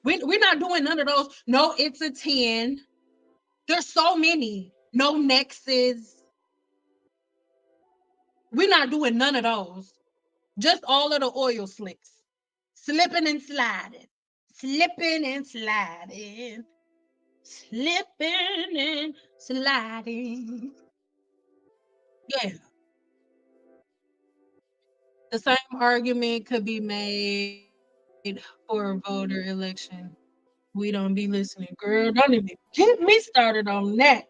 We're not doing none of those. No, it's a 10. There's so many. No Nexus. We're not doing none of those. Just all of the oil slicks. Slipping and sliding. Slipping and sliding. Slipping and sliding. Yeah. The same argument could be made for a voter election. We don't be listening. Girl, don't even get me started on that.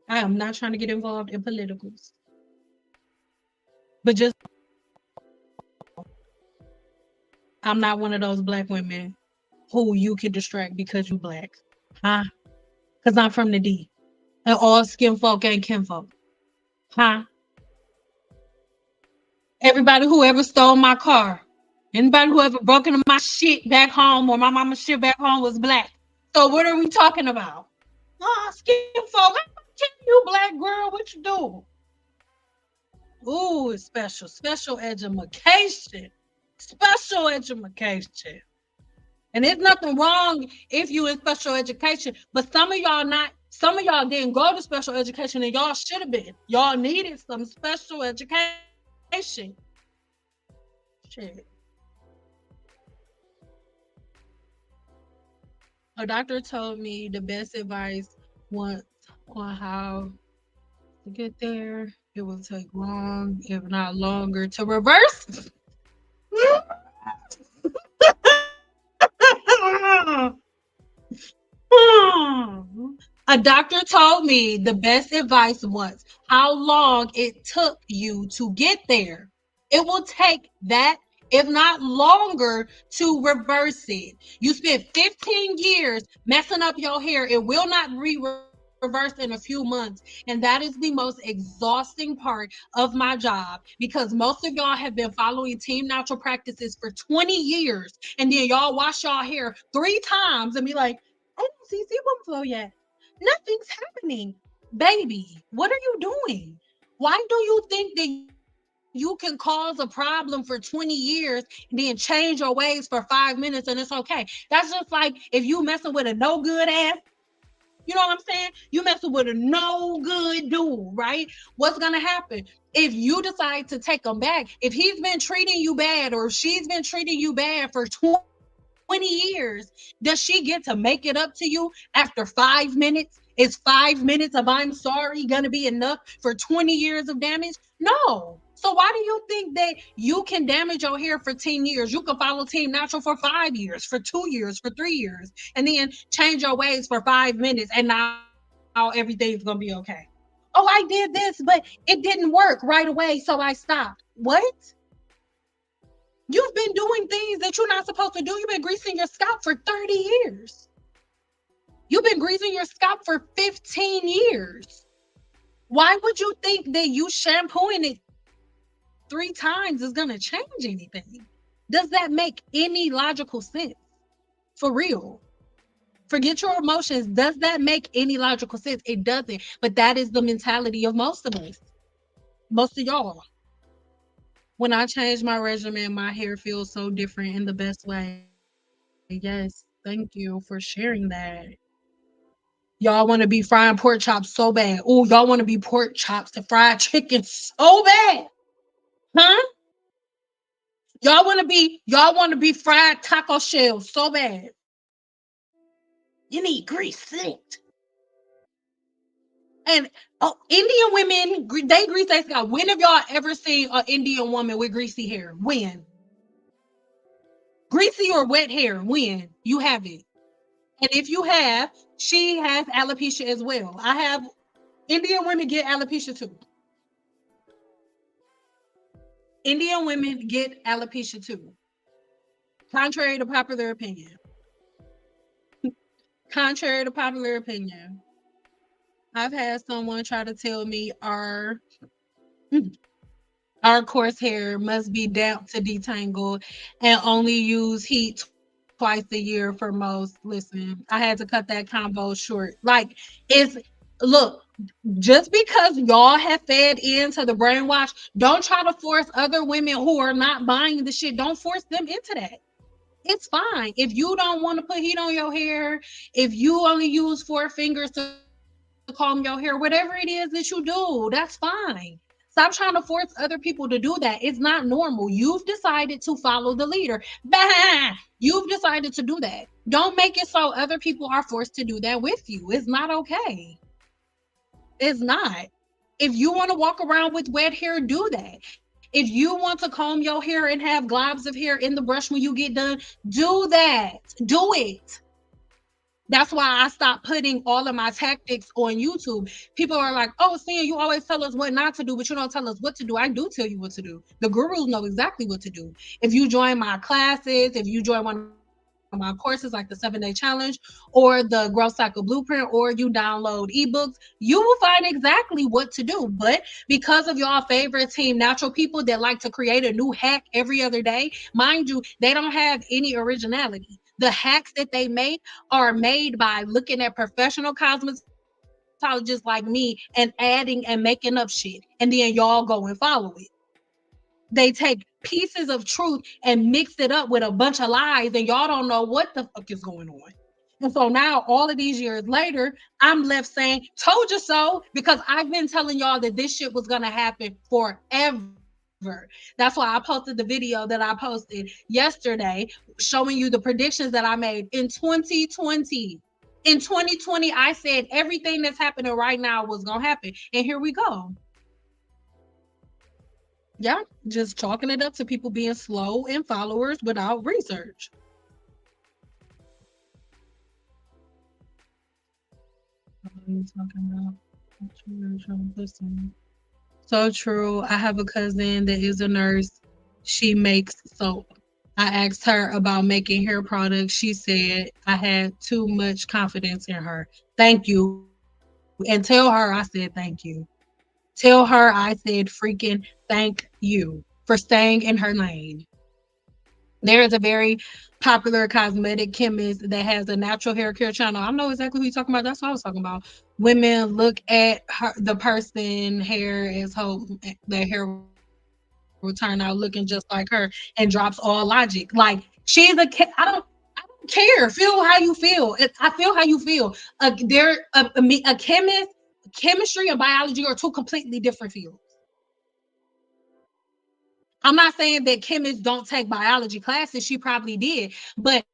I am not trying to get involved in politicals. But just I'm not one of those black women who you can distract because you black. Huh? Because I'm from the D. And all skin folk ain't kinfolk. Huh? Everybody who ever stole my car, anybody who ever broke into my shit back home or my mama's shit back home was black. So what are we talking about? Oh, skin folk. I'm kidding you, black girl. What you do? Ooh, it's special. Special education. Special education. And there's nothing wrong if you in special education, but some of y'all didn't go to special education and y'all should have been. Y'all needed some special education. Shit. A doctor told me the best advice once on how to get there. It will take long, if not longer, to reverse. A doctor told me the best advice was how long it took you to get there. It will take that, if not longer, to reverse it. You spent 15 years messing up your hair. It will not reverse in a few months. And that is the most exhausting part of my job because most of y'all have been following Team Natural practices for 20 years. And then y'all wash y'all hair 3 times and be like, I don't see sebum flow yet. Nothing's happening. Baby, what are you doing? Why do you think that you can cause a problem for 20 years and then change your ways for 5 minutes and it's okay? That's just like if you messing with a no good ass, you know what I'm saying? You messing with a no good dude, right? What's gonna happen? If you decide to take him back, if he's been treating you bad or she's been treating you bad for 20 years, does she get to make it up to you after 5 minutes? Is 5 minutes of I'm sorry gonna be enough for 20 years of damage? No. So why do you think that you can damage your hair for 10 years? You can follow Team Natural for 5 years, for 2 years, for 3 years, and then change your ways for 5 minutes, and now everything's gonna be okay. Oh, I did this, but it didn't work right away, so I stopped. What? You've been doing things that you're not supposed to do. You've been greasing your scalp for 30 years. You've been greasing your scalp for 15 years. Why would you think that you shampooing it 3 times is going to change anything? Does that make any logical sense? For real. Forget your emotions. Does that make any logical sense? It doesn't. But that is the mentality of most of us, most of y'all. When I change my regimen, my hair feels so different in the best way. Yes, thank you for sharing that. Y'all want to be frying pork chops so bad. Oh, y'all want to be pork chops and fried chicken so bad. Huh? Y'all want to be fried taco shells so bad. You need grease slicked. And oh, Indian women, they grease their scalp. When have y'all ever seen an Indian woman with greasy hair? When? Greasy or wet hair? When? You have it. And if you have, she has alopecia as well. I have Indian women get alopecia too. Indian women get alopecia too. Contrary to popular opinion. Contrary to popular opinion. I've had someone try to tell me our coarse hair must be damp to detangle and only use heat twice a year for most. Listen, I had to cut that combo short. Like, it's look, just because y'all have fed into the brainwash, don't try to force other women who are not buying the shit. Don't force them into that. It's fine. If you don't want to put heat on your hair, if you only use 4 fingers to comb your hair, whatever it is that you do, that's fine. Stop trying to force other people to do that. It's not normal. You've decided to follow the leader. Bah! You've decided to do that. Don't make it so other people are forced to do that with you. It's not okay. It's not. If you want to walk around with wet hair, do that. If you want to comb your hair and have globs of hair in the brush when you get done, do that. Do it. That's why I stopped putting all of my tactics on YouTube. People are like, oh, Sam, you always tell us what not to do, but you don't tell us what to do. I do tell you what to do. The gurus know exactly what to do. If you join my classes, if you join one of my courses like the 7-Day Challenge or the Growth Cycle Blueprint, or you download ebooks, you will find exactly what to do. But because of y'all favorite team, natural people that like to create a new hack every other day, mind you, they don't have any originality. The hacks that they make are made by looking at professional cosmetologists like me and adding and making up shit. And then y'all go and follow it. They take pieces of truth and mix it up with a bunch of lies, and y'all don't know what the fuck is going on. And so now, all of these years later, I'm left saying, told you so, because I've been telling y'all that this shit was gonna happen forever. That's why I posted the video that I posted yesterday showing you the predictions that I made in 2020. In 2020, I said everything that's happening right now was gonna happen. And here we go. Yeah, just chalking it up to people being slow and followers without research. What are you talking about? Listen. So true. I have a cousin that is a nurse. She makes soap. I asked her about making hair products. She said I had too much confidence in her. Thank you. And tell her I said thank you. Tell her I said freaking thank you for staying in her lane. There is a very popular cosmetic chemist that has a natural hair care channel. I know exactly who you're talking about. That's what I was talking about. Women look at the person hair as hope their hair will turn out looking just like her and drops all logic. Like she's I don't care. Feel how you feel. I feel how you feel. A chemist, chemistry and biology are two completely different fields. I'm not saying that chemists don't take biology classes. She probably did, but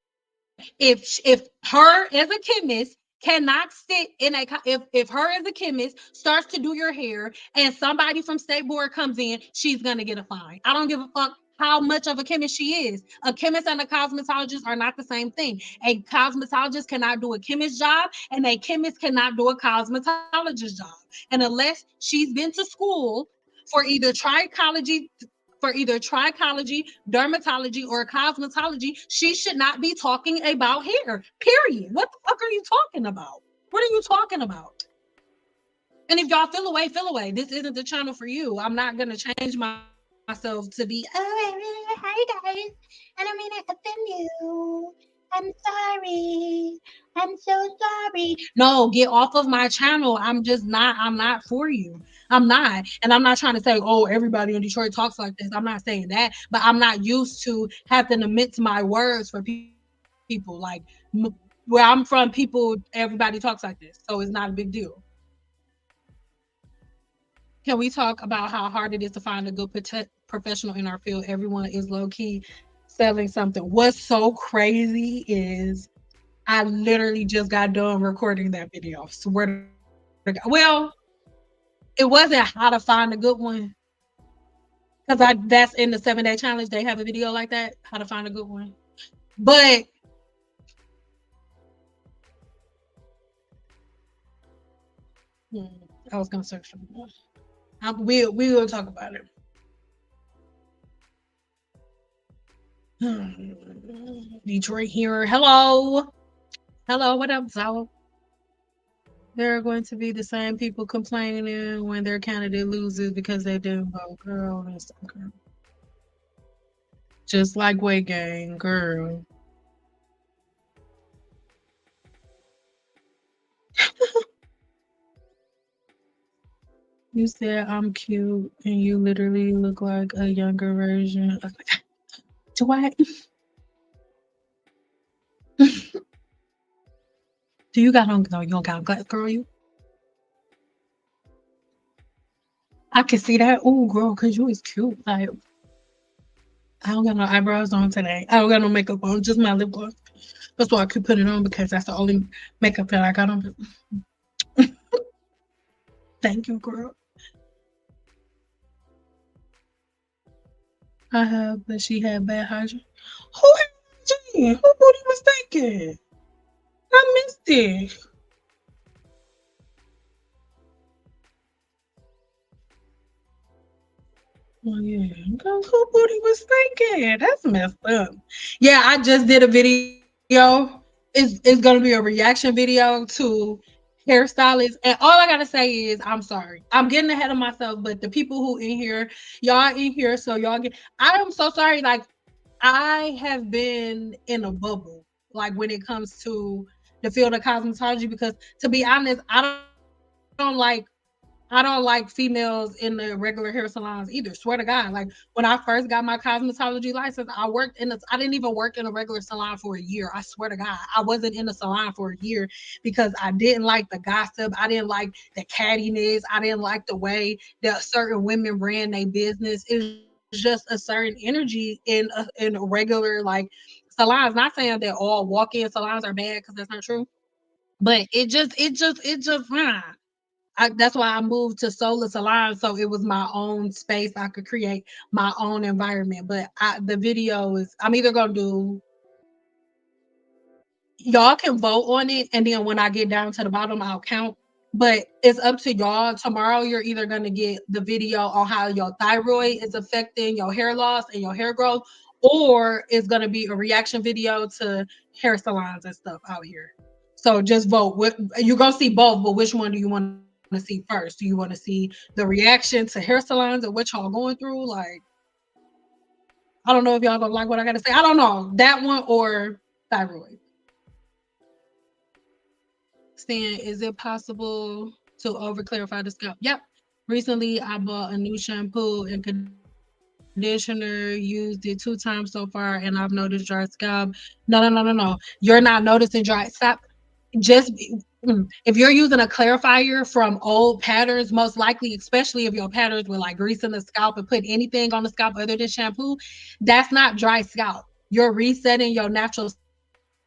if her as a chemist cannot sit in a if her as a chemist starts to do your hair and somebody from state board comes in, she's gonna get a fine. I don't give a fuck how much of a chemist she is. A chemist and a cosmetologist are not the same thing. A cosmetologist cannot do a chemist job, and a chemist cannot do a cosmetologist job. And unless she's been to school for either trichology dermatology, or cosmetology, she should not be talking about hair. Period. What the fuck are you talking about? What are you talking about? And if y'all feel away, feel away. This isn't the channel for you. I'm not gonna change myself to be, oh, hi guys. I don't mean to offend you. I'm sorry. I'm so sorry. No, get off of my channel. I'm not for you. I'm not. And I'm not trying to say, oh, everybody in Detroit talks like this. I'm not saying that, but I'm not used to having to mince my words for people. Like where I'm from, everybody talks like this. So it's not a big deal. Can we talk about how hard it is to find a good professional in our field? Everyone is low key selling something. What's so crazy is I literally just got done recording that video. Swear to God. Well, It wasn't how to find a good one. Because that's in the 7-day challenge. They have a video like that, how to find a good one. But I was gonna search for it. We will talk about it. Detroit here. Hello. Hello, what up, Zoe? There are going to be the same people complaining when their candidate loses because they didn't vote. Girl, that's girl. Just like weight gain, girl. You said I'm cute and you literally look like a younger version of do I? Do you got on? No, you don't got on glass, girl. You? I can see that. Oh, girl, cause you is cute. Like I don't got no eyebrows on today. I don't got no makeup on, just my lip gloss. That's why I could put it on because that's the only makeup that I got on. Thank you, girl. I have, but she had bad hygiene. Who had hygiene? Who booty was thinking? I missed it. Oh yeah, who booty was thinking? That's messed up. Yeah, I just did a video. It's gonna be a reaction video to hairstylists, and all I gotta say is I'm sorry. I'm getting ahead of myself, but the people who in here, y'all in here, so y'all get. I am so sorry. Like I have been in a bubble, like when it comes to the field of cosmetology, because to be honest, don't like I don't like females in the regular hair salons either. Swear to God. Like when I first got my cosmetology license, I didn't even work in a regular salon for a year. I swear to God. I wasn't in the salon for a year because I didn't like the gossip. I didn't like the cattiness. I didn't like the way that certain women ran their business. It was just a certain energy in a regular like salons. Not saying that all walk-in salons are bad because that's not true. But it just that's why I moved to Solar Salon, so it was my own space. I could create my own environment. But the video is, I'm either gonna do, y'all can vote on it, and then when I get down to the bottom, I'll count. But it's up to y'all. Tomorrow, you're either gonna get the video on how your thyroid is affecting your hair loss and your hair growth, or it's gonna be a reaction video to hair salons and stuff out here. So just vote. You're gonna see both, but which one do you want to see first? Do you want to see the reaction to hair salons and what y'all going through? Like, I don't know if y'all gonna like what I gotta say. I don't know that one or thyroid. Saying, is it possible to over clarify the scalp? Yep. Recently, I bought a new shampoo and conditioner, used it 2 times so far, and I've noticed dry scalp. No, no, no, no, no. You're not noticing dry scalp. Just if you're using a clarifier from old patterns, most likely, especially if your patterns were like greasing the scalp and put anything on the scalp other than shampoo, that's not dry scalp. You're resetting your natural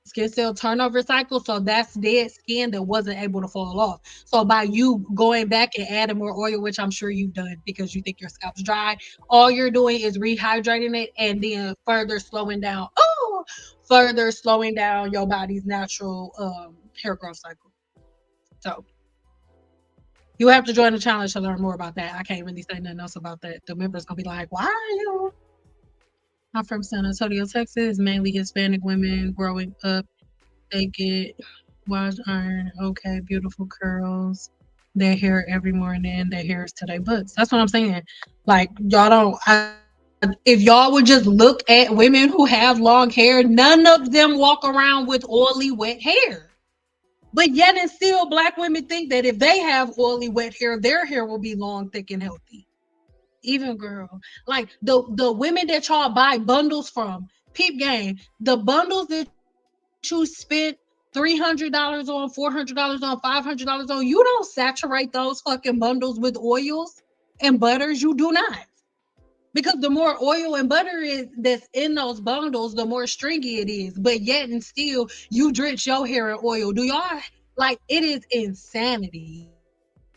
skin cell turnover cycle. So that's dead skin that wasn't able to fall off. So by you going back and adding more oil, which I'm sure you've done because you think your scalp's dry, all you're doing is rehydrating it and then further slowing down your body's natural hair growth cycle. So you have to join the challenge to learn more about that. I can't really say nothing else about that. The members gonna be like, why are you? I'm from San Antonio, Texas, mainly Hispanic women growing up. They get washed iron, okay, beautiful curls, their hair every morning, their hair is to their butts. That's what I'm saying. Like, y'all don't, if y'all would just look at women who have long hair, none of them walk around with oily, wet hair. But yet and still, black women think that if they have oily, wet hair, their hair will be long, thick, and healthy. Even girl, like the women that y'all buy bundles from, peep game, the bundles that you spent $300 on, $400 on, $500 on, you don't saturate those fucking bundles with oils and butters. You do not. Because the more oil and butter is that's in those bundles, the more stringy it is. But yet and still, you drench your hair in oil. Do y'all like it is insanity.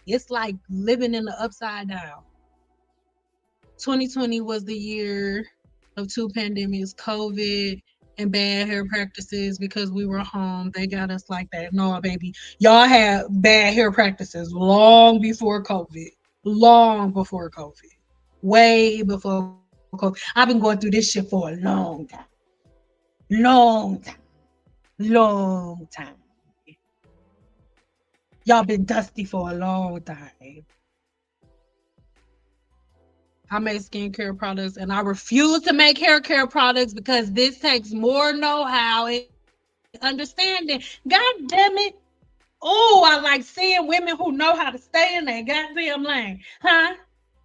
It's like living in the upside down. 2020 was the year of two pandemics, COVID and bad hair practices because we were home. They got us like that. No, baby. Y'all had bad hair practices long before COVID. Long before COVID. Way before COVID. I've been going through this shit for a long time. Long time. Long time. Y'all been dusty for a long time. I make skincare products and I refuse to make hair care products because this takes more know-how and understanding. God damn it. Oh, I like seeing women who know how to stay in their goddamn lane. Huh?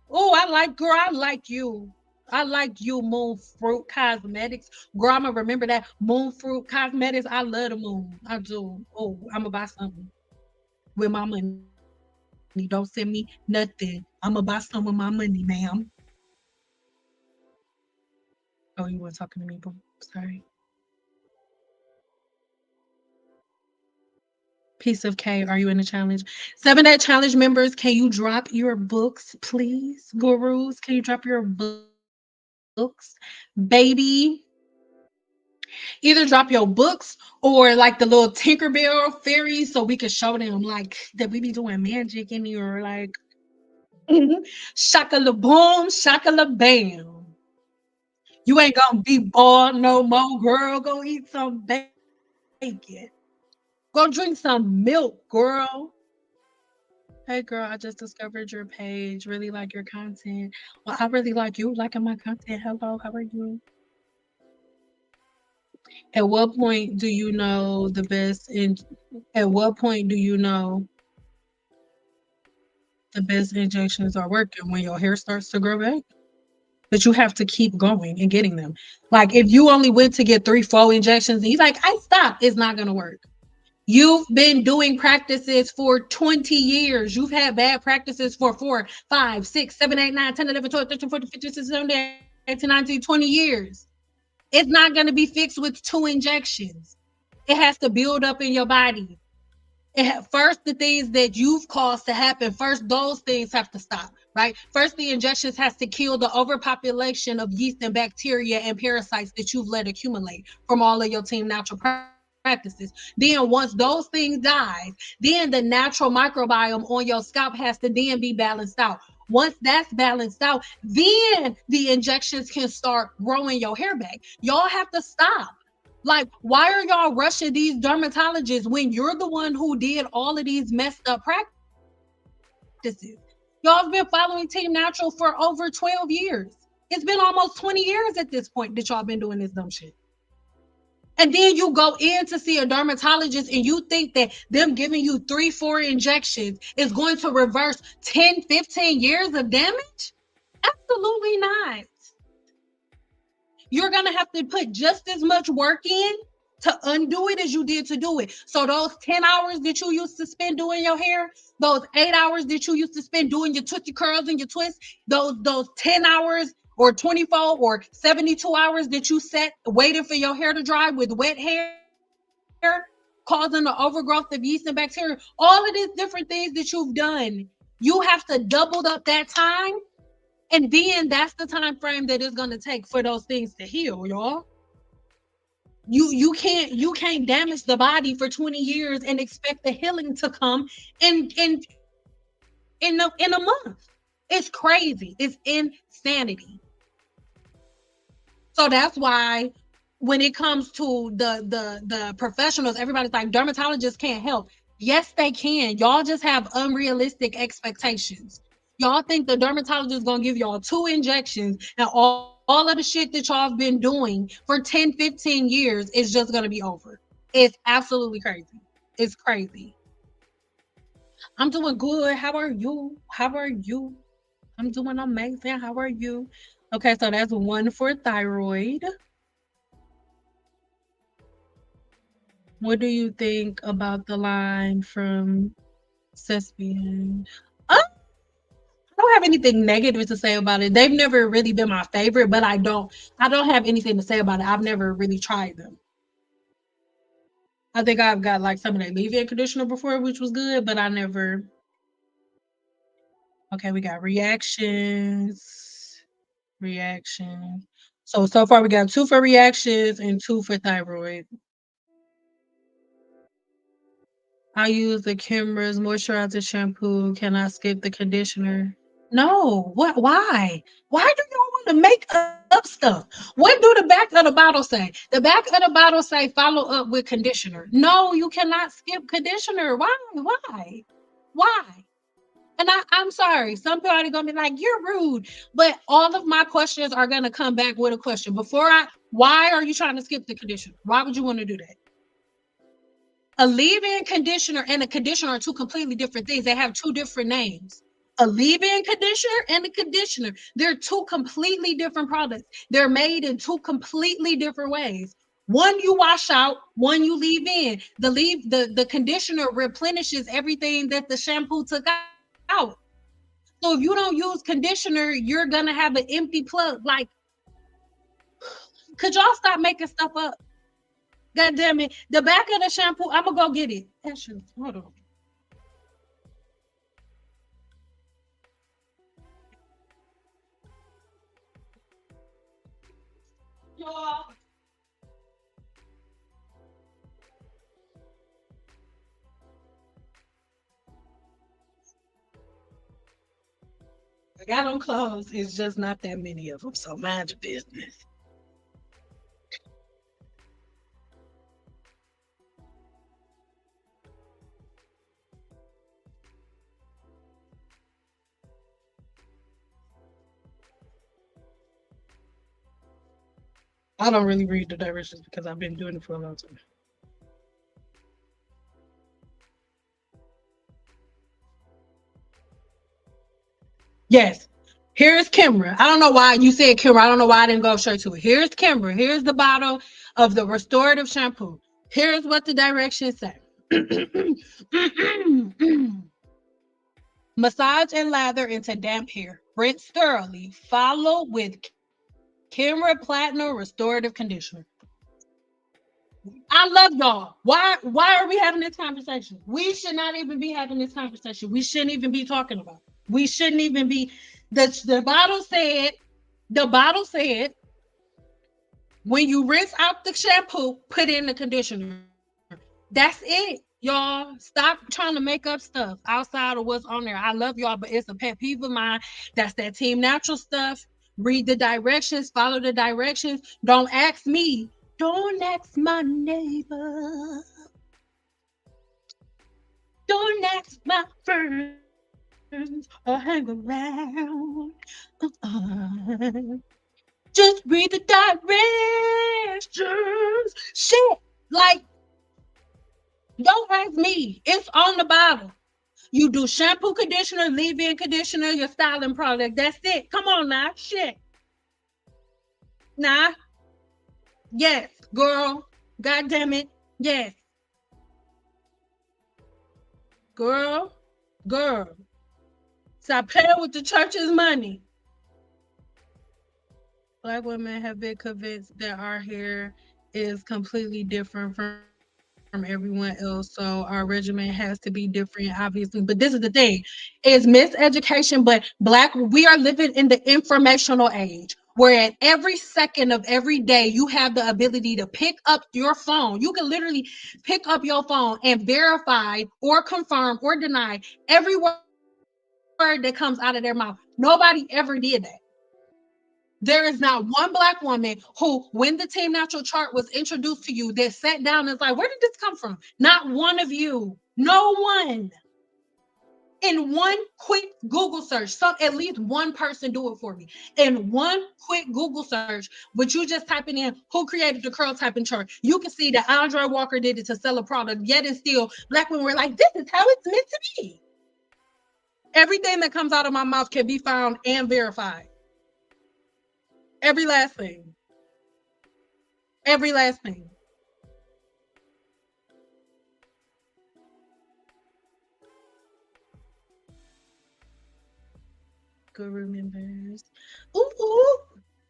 Oh, I like, girl, I like you. I like you, Moon Fruit Cosmetics. Girl, I'ma remember that. Moon Fruit Cosmetics. I love the moon. I do. Oh, I'ma buy something with my money. Don't send me nothing. I'ma buy some with my money, ma'am. Oh, you weren't talking to me, boo. Sorry. Piece of K, are you in the challenge? 7 Day Challenge members, can you drop your books, please? Gurus, can you drop your books? Baby, either drop your books or like the little Tinkerbell fairies so we can show them like that we be doing magic in here, like shakala boom, shakala bam. You ain't gonna be bored no more, girl. Go eat some bacon. Go drink some milk, girl. Hey girl, I just discovered your page. Really like your content. Well, I really like you liking my content. Hello, how are you? At what point do you know the best in at what point do you know the best injections are working when your hair starts to grow back? But you have to keep going and getting them. Like if you only went to get 3, 4 injections and you're like, I stopped, it's not gonna work. You've been doing practices for 20 years. You've had bad practices for 4, 5, 6, 7, 8, 9, 10, 11, 12, 13, 14, 15, 16, 17, 18, 19, 20 years. It's not going to be fixed with 2 injections. It has to build up in your body. First, the things that you've caused to happen, first, those things have to stop, right? First, the injections has to kill the overpopulation of yeast and bacteria and parasites that you've let accumulate from all of your team natural practices. Then once those things die, then the natural microbiome on your scalp has to then be balanced out. Once that's balanced out, then the injections can start growing your hair back. Y'all have to stop. Like, why are y'all rushing these dermatologists when you're the one who did all of these messed up practices? Y'all have been following Team Natural for over 12 years. It's been almost 20 years at this point that y'all been doing this dumb shit. And then you go in to see a dermatologist and you think that them giving you 3, 4 injections is going to reverse 10, 15 years of damage? Absolutely not. You're going to have to put just as much work in to undo it as you did to do it. So those 10 hours that you used to spend doing your hair, those 8 hours that you used to spend doing your tootsie curls and your twists, those 10 hours or 24 or 72 hours that you sat waiting for your hair to dry with wet hair, causing the overgrowth of yeast and bacteria, all of these different things that you've done, you have to double up that time. And then that's the time frame that it's gonna take for those things to heal, y'all. You can't damage the body for 20 years and expect the healing to come in a month. It's crazy. It's insanity. So that's why when it comes to the professionals, everybody's like dermatologists can't help. Yes, they can. Y'all just have unrealistic expectations. Y'all think the dermatologist is gonna give y'all 2 injections and all of the shit that y'all have been doing for 10, 15 years is just gonna be over. It's absolutely crazy. It's crazy. I'm doing good. How are you? How are you? I'm doing amazing. How are you? Okay, so that's one for thyroid. What do you think about the line from Cespian? I don't have anything negative to say about it. They've never really been my favorite, but I don't have anything to say about it. I've never really tried them. I think I've got like some of their leave-in conditioner before, which was good, but I never. Okay, we got reactions. Reaction. So far we got 2 for reactions and 2 for thyroid. I use the Kimbra's moisturizer shampoo. Can I skip the conditioner? No. What? Why? Why do y'all want to make up stuff? What do the back of the bottle say? The back of the bottle say follow up with conditioner. No, you cannot skip conditioner. Why? Why? Why? And I'm sorry. Some people are gonna be like, "You're rude," but all of my questions are gonna come back with a question. Why are you trying to skip the conditioner? Why would you want to do that? A leave-in conditioner and a conditioner are two completely different things. They have two different names. A leave-in conditioner and a conditioner. They're two completely different products. They're made in two completely different ways. One you wash out, one you leave in. The conditioner replenishes everything that the shampoo took out. So if you don't use conditioner, you're gonna have an empty plug. Like, could y'all stop making stuff up? God damn it. The back of the shampoo, I'm gonna go get it. Hold on. Y'all. I got on clothes. It's just not that many of them. So mind your business. I don't really read the directions because I've been doing it for a long time. Yes. Here's Kimbra. I don't know why you said Kimbra. I don't know why I didn't go straight to it. Here's Kimbra. Here's the bottle of the restorative shampoo. Here's what the directions say. Massage and lather into damp hair. Rinse thoroughly. Follow with Kimbra Platinum Restorative Conditioner. I love y'all. Why are we having this conversation? We should not even be having this conversation. We shouldn't even be talking about it. We shouldn't even be the bottle said when you rinse out the shampoo, put in the conditioner. That's it, y'all. Stop trying to make up stuff outside of what's on there. I love y'all, but it's a pet peeve of mine. That's that Team Natural stuff. Read the directions, follow the directions. Don't ask me. Don't ask my neighbor. Don't ask my friends or hang around. Uh-uh. Just read the directions. Shit. Like, don't ask me. It's on the bottle. You do shampoo, conditioner, leave-in conditioner, your styling product. That's it. Come on now. Shit. Nah. Yes, girl. God damn it. Yes. Girl. Girl. Stop playing with the church's money. Black women have been convinced that our hair is completely different from everyone else. So our regimen has to be different, obviously. But this is the thing. It's miseducation, but we are living in the informational age where at every second of every day you have the ability to pick up your phone. You can literally pick up your phone and verify or confirm or deny every word that comes out of their mouth. Nobody ever did that. There is not one black woman who, when the Team Natural chart was introduced to you, that sat down and was like, where did this come from? Not one of you. No one. In one quick Google search, at least one person do it for me. In one quick Google search, but you just typing in who created the curl typing chart, you can see that Andre Walker did it to sell a product, yet and still black women were like, this is how it's meant to be. Everything that comes out of my mouth can be found and verified. Every last thing. Every last thing. Guru members. Ooh, ooh.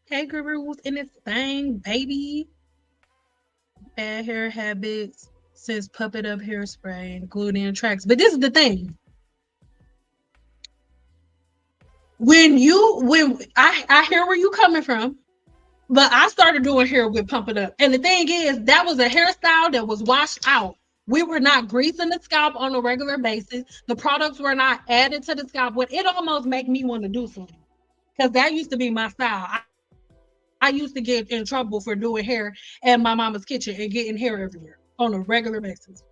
Hey, Guru in this thing, baby. Bad hair habits since puppet up hairspray and glued in tracks. But this is the thing. When I hear where you coming from, but I started doing hair with Pump It Up. And the thing is, that was a hairstyle that was washed out. We were not greasing the scalp on a regular basis. The products were not added to the scalp. But it almost make me want to do something. Because that used to be my style. I used to get in trouble for doing hair at my mama's kitchen and getting hair every year on a regular basis.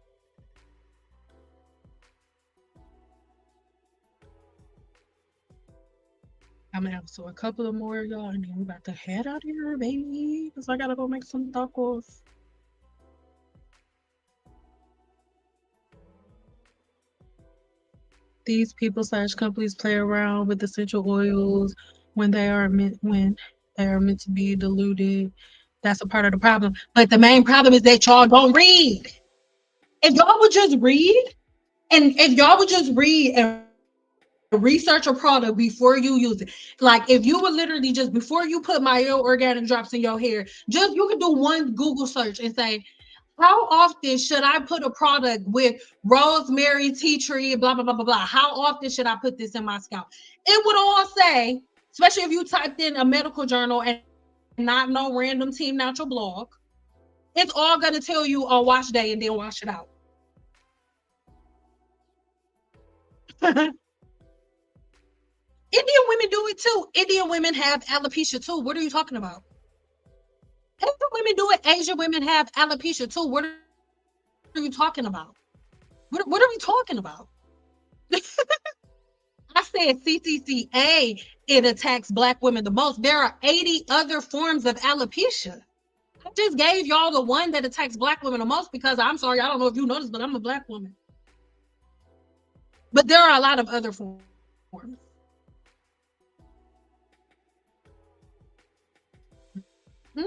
I'm gonna have so a couple of more y'all, and then we about to head out of here, baby. Cause I gotta go make some tacos. These people slash companies play around with essential oils when they are meant to be diluted. That's a part of the problem. But the main problem is that y'all don't read. If y'all would just read, and if y'all would just read and research a product before you use it, like if you would literally just before you put Mielle organic drops in your hair, just you can do one Google search and say, how often should I put a product with rosemary, tea tree, blah, blah, blah, blah, blah? How often should I put this in my scalp? It would all say, especially if you typed in a medical journal and not no random Team Natural blog, it's all going to tell you on wash day and then wash it out. Indian women do it too. Indian women have alopecia too. What are you talking about? Asian women do it. Asian women have alopecia too. What are you talking about? What are we talking about? I said CCCA, it attacks black women the most. There are 80 other forms of alopecia. I just gave y'all the one that attacks black women the most because I'm sorry, I don't know if you noticed, but I'm a black woman. But there are a lot of other forms. Hmm?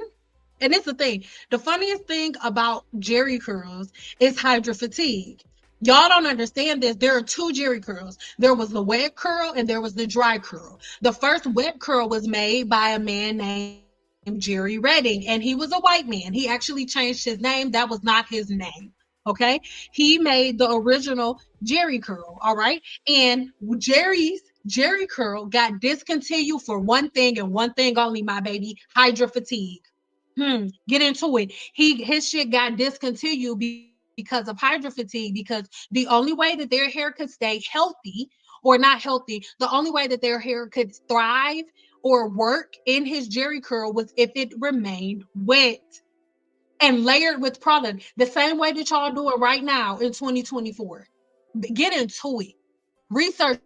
And it's the thing. The funniest thing about Jerry curls is hydra fatigue. Y'all don't understand this. There are two Jerry curls. There was the wet curl and there was the dry curl. The first wet curl was made by a man named Jerry Redding, and he was a white man. He actually changed his name. That was not his name. Okay. He made the original Jerry curl. All right. And Jerry curl got discontinued for one thing and one thing only, my baby, hydra fatigue. Get into it. His shit got discontinued because of hydra fatigue, because the only way that their hair could stay healthy or not healthy, the only way that their hair could thrive or work in his Jerry curl was if it remained wet and layered with product, the same way that y'all do it right now in 2024. Get into it. Research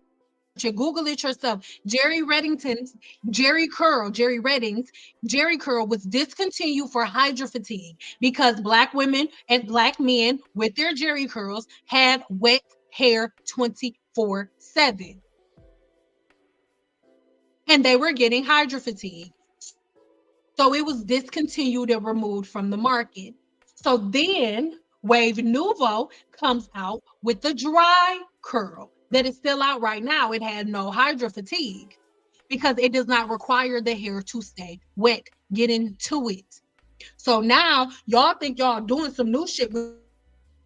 it, Google it yourself. Jerry Redding's Jerry curl was discontinued for hydra fatigue because black women and black men with their Jerry curls had wet hair 24/7 and they were getting hydra fatigue. So it was discontinued and removed from the market. So then Wave Nouveau comes out with the dry curl that is still out right now. It had no hydra fatigue because it does not require the hair to stay wet. Get into it. So now y'all think y'all doing some new shit with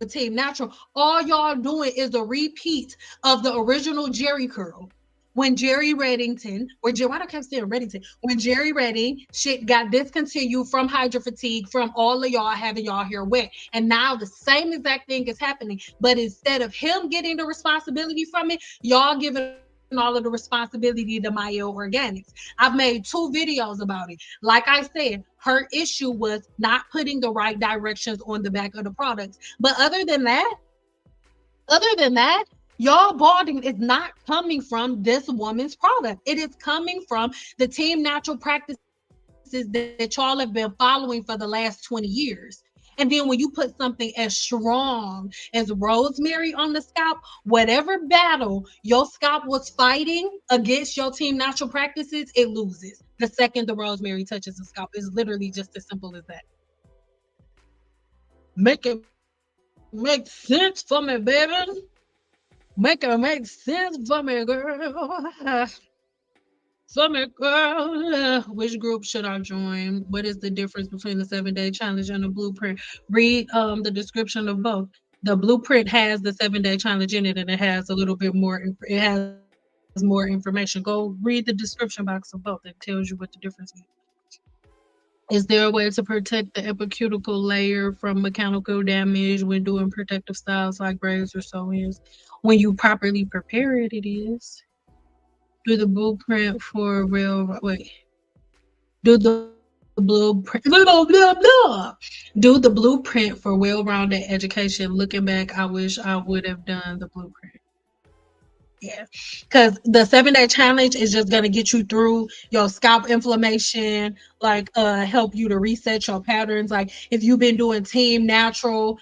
Team Natural. All y'all doing is a repeat of the original Jerry curl. When Jerry Reddington, why do I keep saying Reddington? When Jerry Redding shit got discontinued from hydro fatigue from all of y'all having y'all hair wet. And now the same exact thing is happening. But instead of him getting the responsibility from it, y'all giving all of the responsibility to MIELLE Organics. I've made 2 videos about it. Like I said, her issue was not putting the right directions on the back of the products. But other than that, y'all balding is not coming from this woman's product. It is coming from the Team Natural practices that y'all have been following for the last 20 years. And then when you put something as strong as rosemary on the scalp, whatever battle your scalp was fighting against your Team Natural practices, it loses the second the rosemary touches the scalp. It's literally just as simple as that. Make it make sense for me, baby. Make it make sense for me, girl. For me, girl. Which group should I join? What is the difference between the 7-day challenge and the blueprint? Read the description of both. The blueprint has the 7-day challenge in it, and it has a little bit more. It has more information. Go read the description box of both. It tells you what the difference is. Is there a way to protect the epicuticle layer from mechanical damage when doing protective styles like braids or sew-ins? When you properly prepare it, it is. Do the blueprint for real. Wait. Do the blueprint. Blah, blah, blah. Do the blueprint for well-rounded education. Looking back, I wish I would have done the blueprint. Yeah, because the 7 day challenge is just gonna get you through your scalp inflammation, like help you to reset your patterns. Like if you've been doing team natural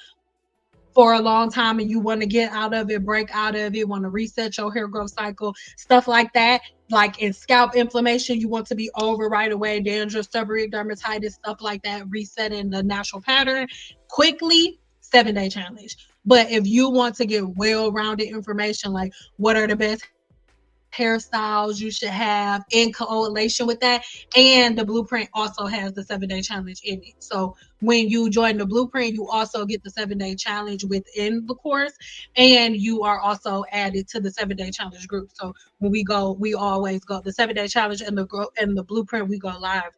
for a long time and you want to get out of it, break out of it, want to reset your hair growth cycle, stuff like that. Like in scalp inflammation, you want to be over right away, dandruff, seborrheic dermatitis, stuff like that, resetting the natural pattern quickly. 7 day challenge. But if you want to get well-rounded information, like what are the best hairstyles you should have in correlation with that, and the blueprint also has the 7 day challenge in it. So when you join the blueprint, you also get the 7 day challenge within the course, and you are also added to the 7 day challenge group. So when we always go the 7 day challenge and the blueprint, we go live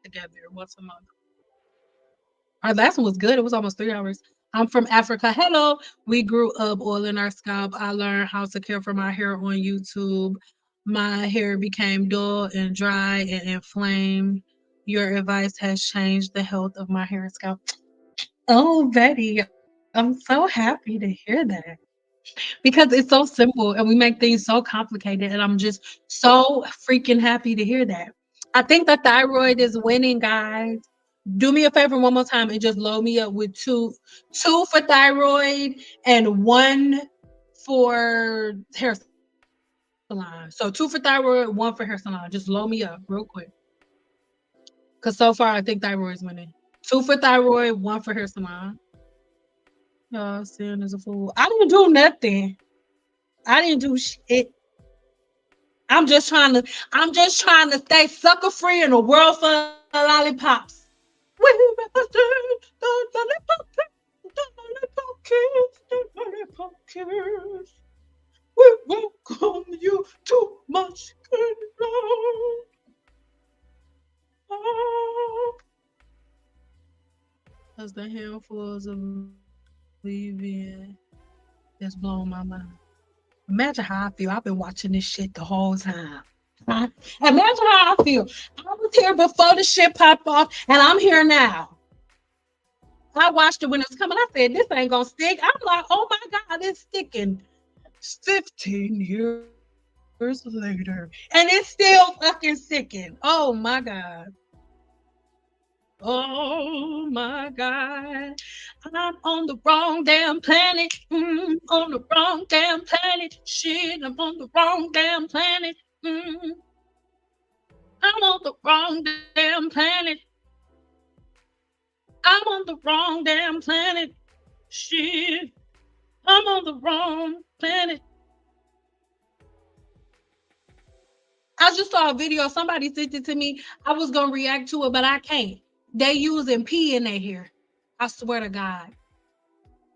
together once a month. Our last one was good. It was almost 3 hours. I'm from Africa. Hello. We grew up oiling our scalp. I learned how to care for my hair on YouTube. My hair became dull and dry and inflamed. Your advice has changed the health of my hair and scalp. Oh, Betty, I'm so happy to hear that because it's so simple and we make things so complicated. And I'm just so freaking happy to hear that. I think the thyroid is winning, guys. Do me a favor one more time and just load me up with two for thyroid and one for hair salon. So two for thyroid, one for hair salon. Just load me up real quick. Cause so far I think thyroid's winning. Two for thyroid, one for hair salon. Y'all sin is a fool. I didn't do nothing. I didn't do shit. I'm just trying to stay sucker free in a world full of lollipops. We represent the lollipop kids, the lollipop kids, the lollipop kids. We welcome you to my skin cause the handfuls of leave-in that's blowing my mind. Imagine how I feel. I've been watching this shit the whole time. Huh? Imagine how I feel. I was here before the shit popped off, and I'm here now. I watched it when it was coming. I said, this ain't gonna stick. I'm like, oh my God, it's sticking. 15 years later. And it's still fucking sticking. Oh my God. Oh my God. I'm on the wrong damn planet. On the wrong damn planet. Shit, I'm on the wrong damn planet. Mm, I'm on the wrong damn planet. I'm on the wrong damn planet. Shit, I'm on the wrong planet. I just saw a video. Somebody sent it to me. I was gonna react to it, but I can't. They using pee in their hair. I swear to God.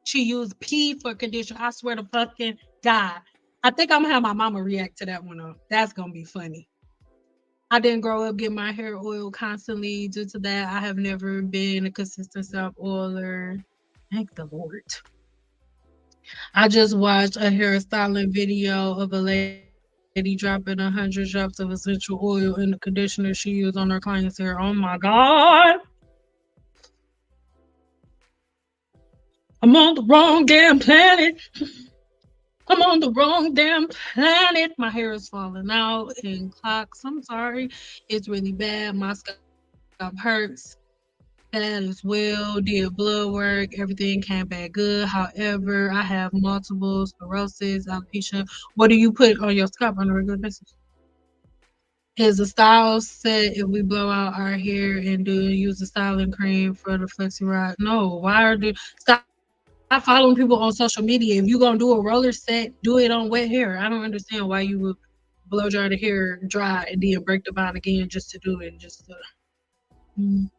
She used pee for conditioner. I swear to fucking God. I think I'm gonna have my mama react to that one though. That's gonna be funny. I didn't grow up getting my hair oiled constantly. Due to that, I have never been a consistent self oiler. Thank the Lord. I just watched a hairstyling video of a lady dropping 100 drops of essential oil in the conditioner she used on her client's hair. Oh my God. I'm on the wrong damn planet. I'm on the wrong damn planet. My hair is falling out in clocks. I'm sorry. It's really bad. My scalp hurts bad as well. Did blood work. Everything came back good. However, I have multiple sclerosis, alopecia. What do you put on your scalp on a regular basis? Is the style set if we blow out our hair and do use the styling cream for the flexi rod? No. Why are the stop following people on social media? If you gonna do a roller set, do it on wet hair. I don't understand why you would blow dry the hair dry and then break the bond again just to do it. Mm.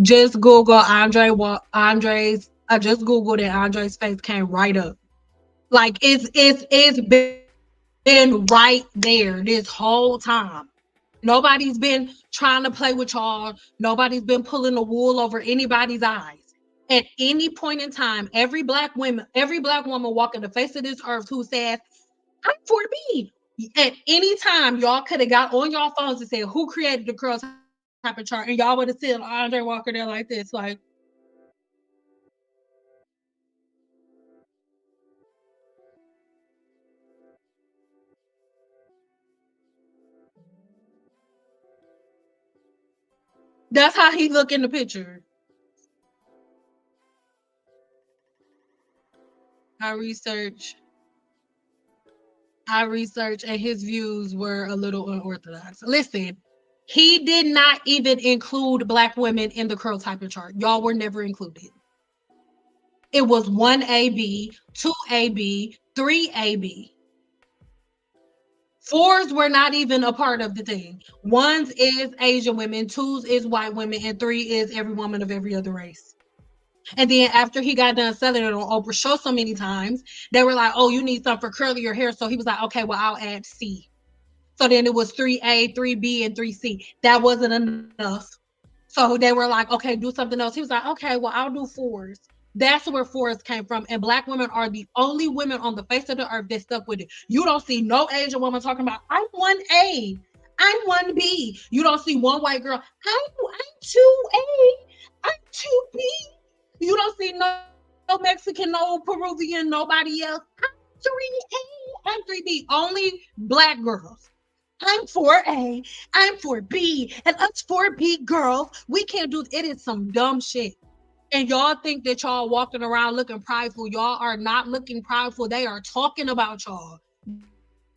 Just Google Andre's. I just Googled it. Andre's face came right up. Like it's bad. been right there this whole time. Nobody's been trying to play with y'all. Nobody's been pulling the wool over anybody's eyes. At any point in time, every black woman walking the face of this earth who says, I'm for B. At any time, y'all could have got on y'all phones and said, who created the curl type of chart? And y'all would have seen Andre Walker there like this. Like, that's how he look in the picture. I research, I researched, and his views were a little unorthodox. Listen, he did not even include black women in the curl typing chart. Y'all were never included. It was 1AB, 2AB, 3AB. Fours were not even a part of the thing. Ones is Asian women, twos is white women, and three is every woman of every other race. And then after he got done selling it on Oprah show so many times, they were like, oh, you need something for curlier hair. So he was like, okay, well, I'll add C. So then it was 3A, 3B, and 3C. That wasn't enough. So they were like, okay, do something else. He was like, okay, well, I'll do fours. That's where fours came from. And black women are the only women on the face of the earth that stuck with it. You don't see no Asian woman talking about, I'm 1A, I'm 1B. You don't see one white girl, I'm 2A, I'm 2B. You don't see no Mexican, no Peruvian, nobody else. I'm 3A, I'm 3B. Only black girls. I'm 4A, I'm 4B, and us 4B girls, we can't do it. Is some dumb shit. And y'all think that y'all walking around looking prideful. Y'all are not looking prideful. They are talking about y'all.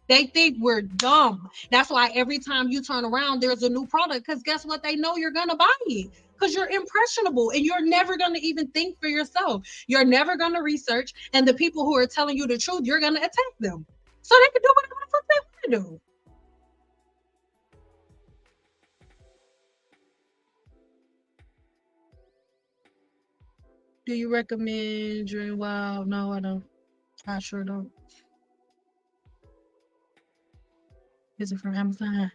They think we're dumb. That's why every time you turn around, there's a new product. Because guess what? They know you're going to buy it. Because you're impressionable and you're never going to even think for yourself. You're never going to research. And the people who are telling you the truth, you're going to attack them. So they can do whatever the fuck they want to do. Do you recommend Dream Wild? No, I don't. I sure don't. Is it from Amazon?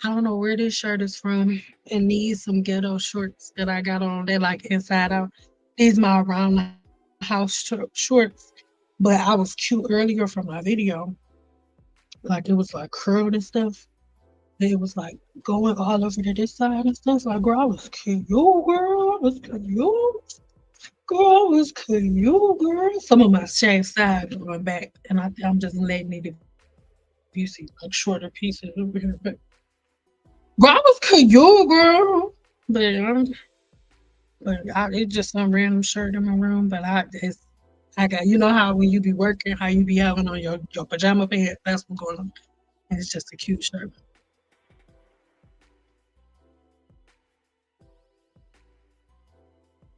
I don't know where this shirt is from. And these some ghetto shorts that I got on. They like inside out. These my around the house shorts. But I was cute earlier from my video. Like it was like curled and stuff. It was like going all over to this side and stuff. Like, girl, I was cute. You girl, I was cute. Girl, was cute, girl. Some of my shaved sides going back, and I'm just letting it. If you see like shorter pieces over here, but girl, I was cute, girl. It's just some random shirt in my room. But I got, you know how when you be working, how you be having on your pajama pants. That's what's going on. And it's just a cute shirt.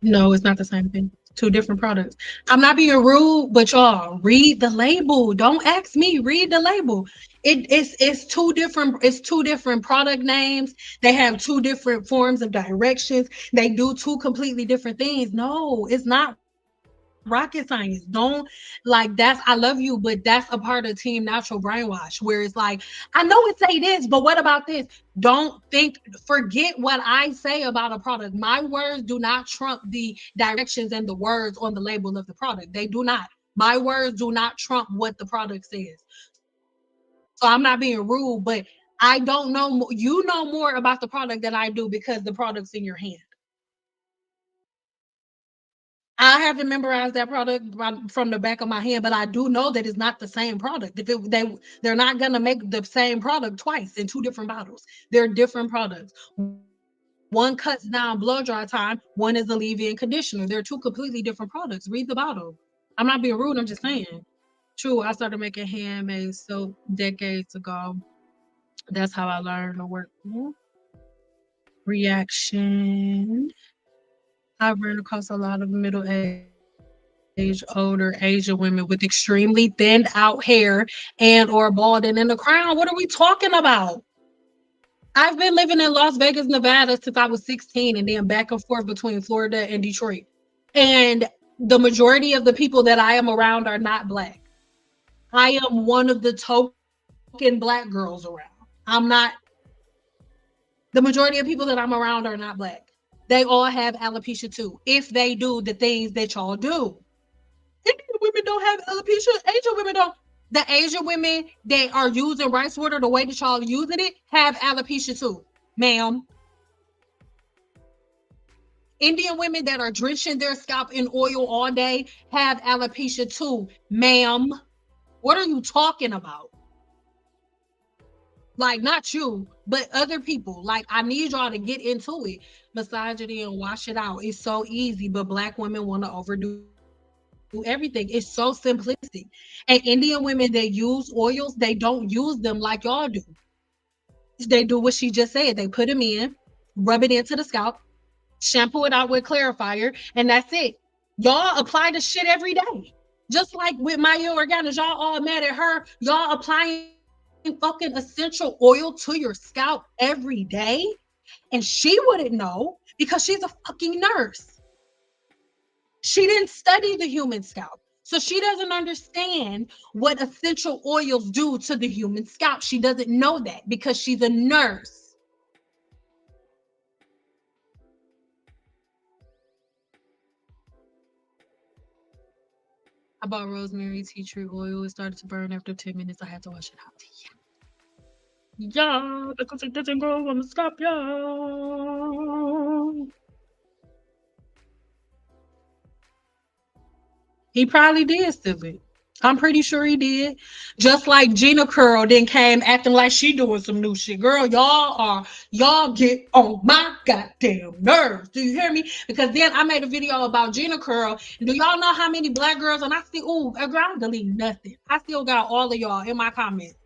No, it's not the same thing. Two different products. I'm not being rude, but y'all read the label. Don't ask me. Read the label. It's two different product names. They have two different forms of directions. They do two completely different things. No, it's not rocket science. Don't like that's I love you, but that's a part of team natural brainwash where it's like, I know it say this, but what about this? Don't think, forget what I say about a product. My words do not trump the directions and the words on the label of the product. They do not. My words do not trump what the product says. So I'm not being rude, but I don't know. You know more about the product than I do because the product's in your hand. I haven't memorized that product from the back of my hand, but I do know that it's not the same product. They're not gonna make the same product twice in two different bottles. They're different products. One cuts down blow dry time. One is a leave-in conditioner. They're two completely different products. Read the bottle. I'm not being rude. I'm just saying. True. I started making handmade soap decades ago. That's how I learned to work. Reaction. I ran across a lot of middle-aged, older Asian women with extremely thinned out hair and or balding in the crown. What are we talking about? I've been living in Las Vegas, Nevada since I was 16 and then back and forth between Florida and Detroit. And the majority of the people that I am around are not black. I am one of the token black girls around. I'm not, the majority of people that I'm around are not black. They all have alopecia too. If they do the things that y'all do. Indian women don't have alopecia. Asian women don't. The Asian women that are using rice water the way that y'all using it have alopecia too, ma'am. Indian women that are drenching their scalp in oil all day have alopecia too, ma'am. What are you talking about? Like, not you, but other people. Like, I need y'all to get into it. Misogyny and wash it out. It's so easy, but black women want to overdo everything. It's so simplistic. And Indian women that use oils, they don't use them like y'all do. They do what she just said. They put them in, rub it into the scalp, shampoo it out with clarifier, and that's it. Y'all apply the shit every day. Just like with Mielle Organics, y'all all mad at her. Y'all applying fucking essential oil to your scalp every day, and she wouldn't know because she's a fucking nurse. She didn't study the human scalp. So she doesn't understand what essential oils do to the human scalp. She doesn't know that because she's a nurse. I bought rosemary tea tree oil. It started to burn after 10 minutes. I had to wash it out. Yeah, because it doesn't go on the scalp, yeah. He probably did steal it. I'm pretty sure he did. Just like Gina Curl then came acting like she doing some new shit. Girl, y'all get on my goddamn nerves. Do you hear me? Because then I made a video about Gina Curl. Do y'all know how many black girls, and I see, ooh, girl, I delete nothing. I still got all of y'all in my comments.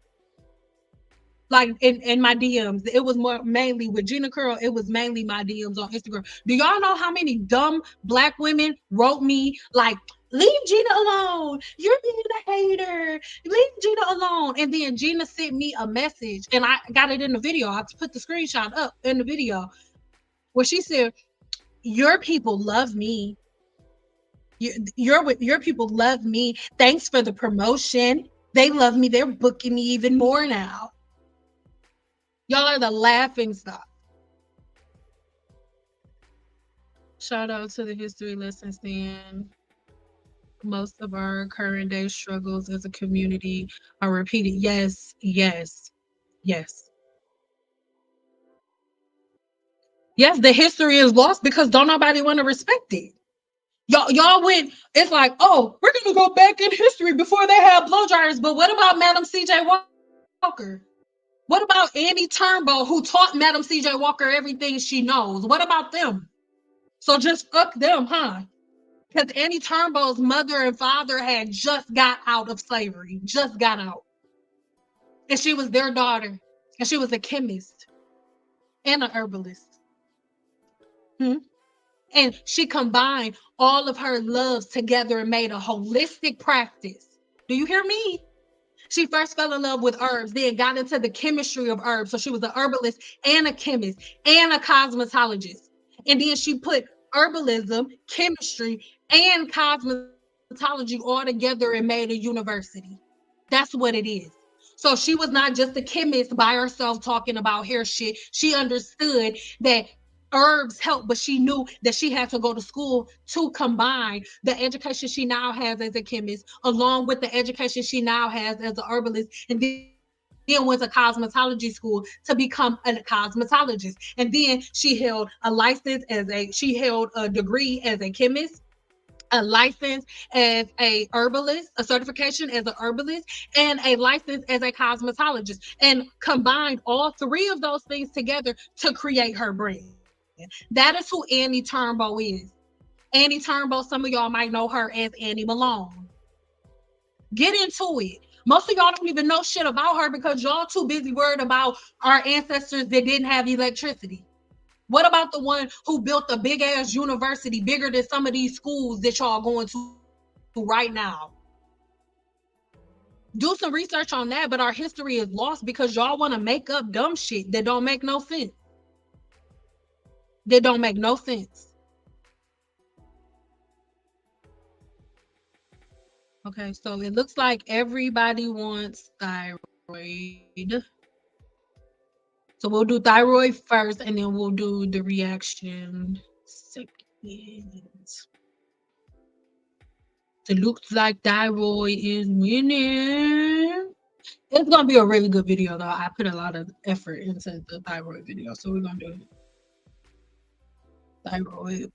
Like in my DMs. It was more mainly with Gina Curl, it was mainly my DMs on Instagram. Do y'all know how many dumb black women wrote me like, leave Gina alone? You're being a hater. Leave Gina alone. And then Gina sent me a message, and I got it in the video. I put the screenshot up in the video where she said, your people love me. Your people love me. Thanks for the promotion. They love me. They're booking me even more now. Y'all are the laughing stock. Shout out to the history lessons then. Most of our current day struggles as a community are repeated. Yes, yes, yes. Yes, the history is lost because don't nobody want to respect it. Y'all went, it's like, oh, we're gonna go back in history before they had blow dryers. But what about Madam C.J. Walker? What about Annie Turnbull, who taught Madam C.J. Walker everything she knows? What about them? So just fuck them, huh? Because Annie Turnbull's mother and father had just got out of slavery, just got out. And she was their daughter. And she was a chemist and an herbalist. Hmm? And she combined all of her loves together and made a holistic practice. Do you hear me? She first fell in love with herbs, then got into the chemistry of herbs. So she was a herbalist and a chemist and a cosmetologist. And then she put herbalism, chemistry, and cosmetology all together and made a university. That's what it is. So she was not just a chemist by herself talking about hair shit. She understood that herbs help, but she knew that she had to go to school to combine the education she now has as a chemist along with the education she now has as a herbalist, and then went to cosmetology school to become a cosmetologist. And then she held a license as she held a degree as a chemist, a license as a herbalist, a certification as a herbalist, and a license as a cosmetologist, and combined all three of those things together to create her brand. That is who Annie Turnbull is. Annie Turnbull, some of y'all might know her as Annie Malone. Get into it. Most of y'all don't even know shit about her because y'all too busy worried about our ancestors that didn't have electricity. What about the one who built a big ass university bigger than some of these schools that y'all going to right now? Do some research on that, but our history is lost because y'all want to make up dumb shit that don't make no sense. That don't make no sense. Okay, so it looks like everybody wants thyroid. So we'll do thyroid first, and then we'll do the reaction second. It looks like thyroid is winning. It's gonna be a really good video though. I put a lot of effort into the thyroid video, so we're gonna do thyroid.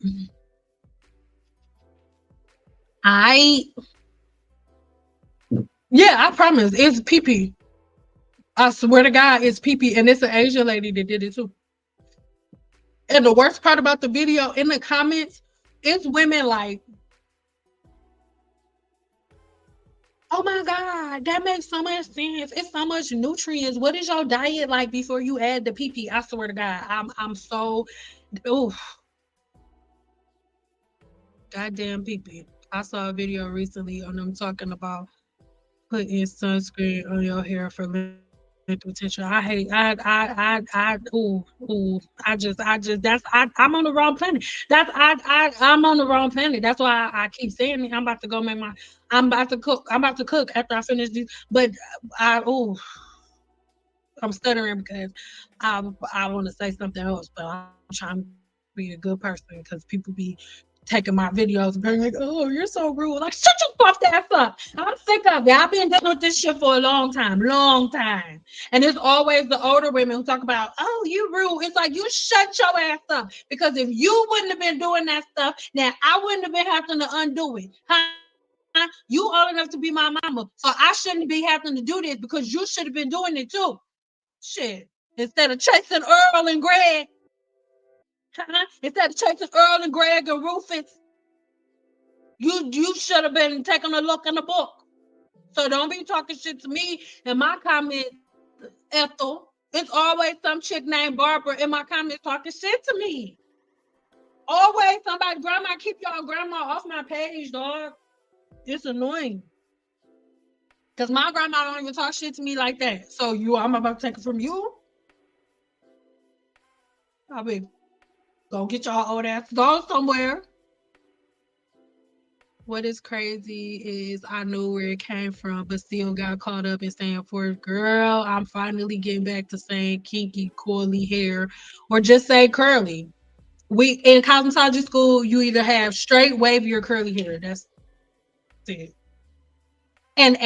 I promise it's pee. I swear to God, it's pee, and it's an Asian lady that did it too. And the worst part about the video, in the comments, it's women like, oh my God, that makes so much sense. It's so much nutrients. What is your diet like before you add the pee? I swear to God, I'm so, oh, goddamn pee. I saw a video recently on them talking about putting sunscreen on your hair for length retention. I hate. I'm on the wrong planet. I'm on the wrong planet. That's why I keep saying it. I'm about to go make my. I'm about to cook. I'm about to cook after I finish this. But I'm stuttering because I want to say something else, but I'm trying to be a good person because people be taking my videos and being like, "Oh, you're so rude." Like, shut your soft ass up. I'm sick of it. I've been dealing with this shit for a long time, and it's always the older women who talk about, "Oh, you rude." It's like, you shut your ass up, because if you wouldn't have been doing that stuff, then I wouldn't have been having to undo it. Huh? You old enough to be my mama, so I shouldn't be having to do this because you should have been doing it too. Shit. Instead of chasing Earl and Greg, instead of chasing Earl and Greg and Rufus, you should have been taking a look in the book. So don't be talking shit to me in my comments, Ethel. It's always some chick named Barbara in my comments talking shit to me. Always somebody, grandma, keep y'all grandma off my page, dog. It's annoying. Cause my grandma don't even talk shit to me like that. So I'm about to take it from you. I mean, go get y'all old ass go somewhere. What is crazy is I knew where it came from, but still got caught up in saying for girl, I'm finally getting back to saying kinky, coily hair, or just say curly. We in cosmetology school, you either have straight, wavy, or curly hair. That's it. And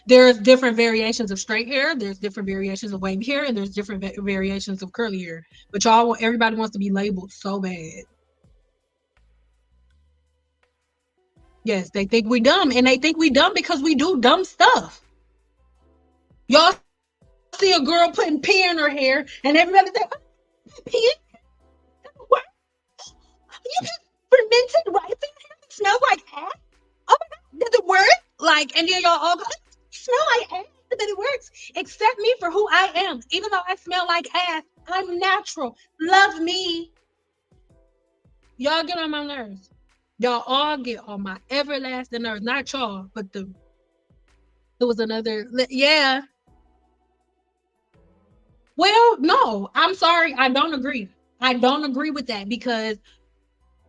there's different variations of straight hair, there's different variations of wavy hair, and there's different variations of curly hair. But everybody wants to be labeled so bad. Yes, they think we dumb, and they think we dumb because we do dumb stuff. Y'all see a girl putting pee in her hair, and everybody say, "Pee? What? You just fermented rice in here? It smells like ass. Oh my God, does it work?" Like, and then y'all all go, "Smell like ass, but it works." Accept me for who I am, even though I smell like ass. I'm natural. Love me. Y'all get on my nerves. Y'all all get on my everlasting nerves. Not y'all, but it was another. Yeah. Well, no, I'm sorry. I don't agree. I don't agree with that because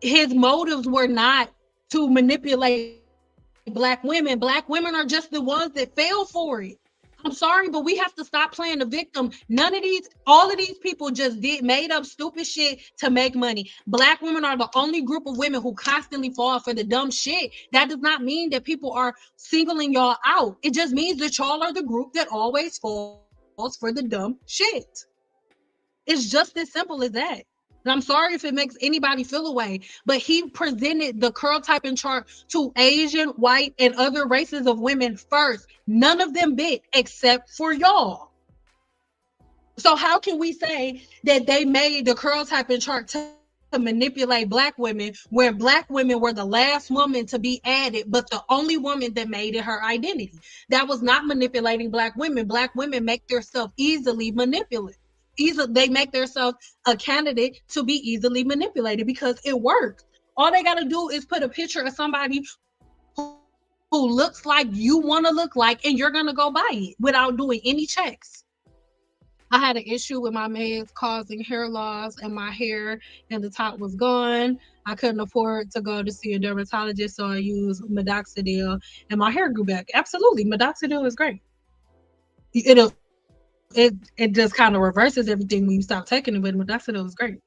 his motives were not to manipulate black women. Black women are just the ones that fell for it. I'm sorry, but we have to stop playing the victim. All of these people just made up stupid shit to make money. Black women are the only group of women who constantly fall for the dumb shit. That does not mean that people are singling y'all out. It just means that y'all are the group that always falls for the dumb shit. It's just as simple as that. And I'm sorry if it makes anybody feel away, but he presented the curl typing chart to Asian, white, and other races of women first. None of them bit except for y'all. So how can we say that they made the curl typing chart to manipulate black women when black women were the last woman to be added, but the only woman that made it her identity? That was not manipulating black women. Black women make themselves easily manipulated. They make themselves a candidate to be easily manipulated because it works. All they got to do is put a picture of somebody who looks like you want to look like, and you're going to go buy it without doing any checks. I had an issue with my meds causing hair loss, and my hair and the top was gone. I couldn't afford to go to see a dermatologist, so I used minoxidil, and my hair grew back. Absolutely, minoxidil is great. it just kind of reverses everything when you stop taking the vitamin. I said it was great.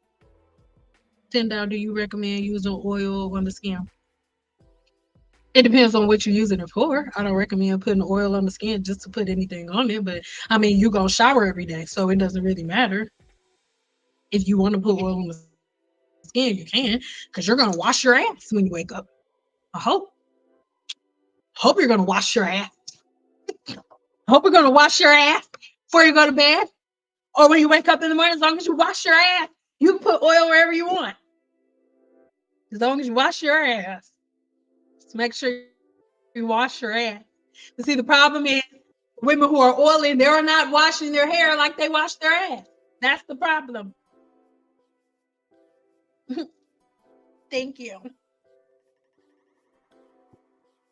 10 down. Do you recommend using oil on the skin? It depends on what you're using it for. I don't recommend putting oil on the skin just to put anything on it. But I mean, you're gonna shower every day, so it doesn't really matter. If you want to put oil on the skin, you can, because you're gonna wash your ass when you wake up. I hope you're gonna wash your ass. I hope you're gonna wash your ass before you go to bed. Or when you wake up in the morning, as long as you wash your ass, you can put oil wherever you want. As long as you wash your ass. Just make sure you wash your ass. But see, the problem is women who are oily, they're not washing their hair like they wash their ass. That's the problem. Thank you.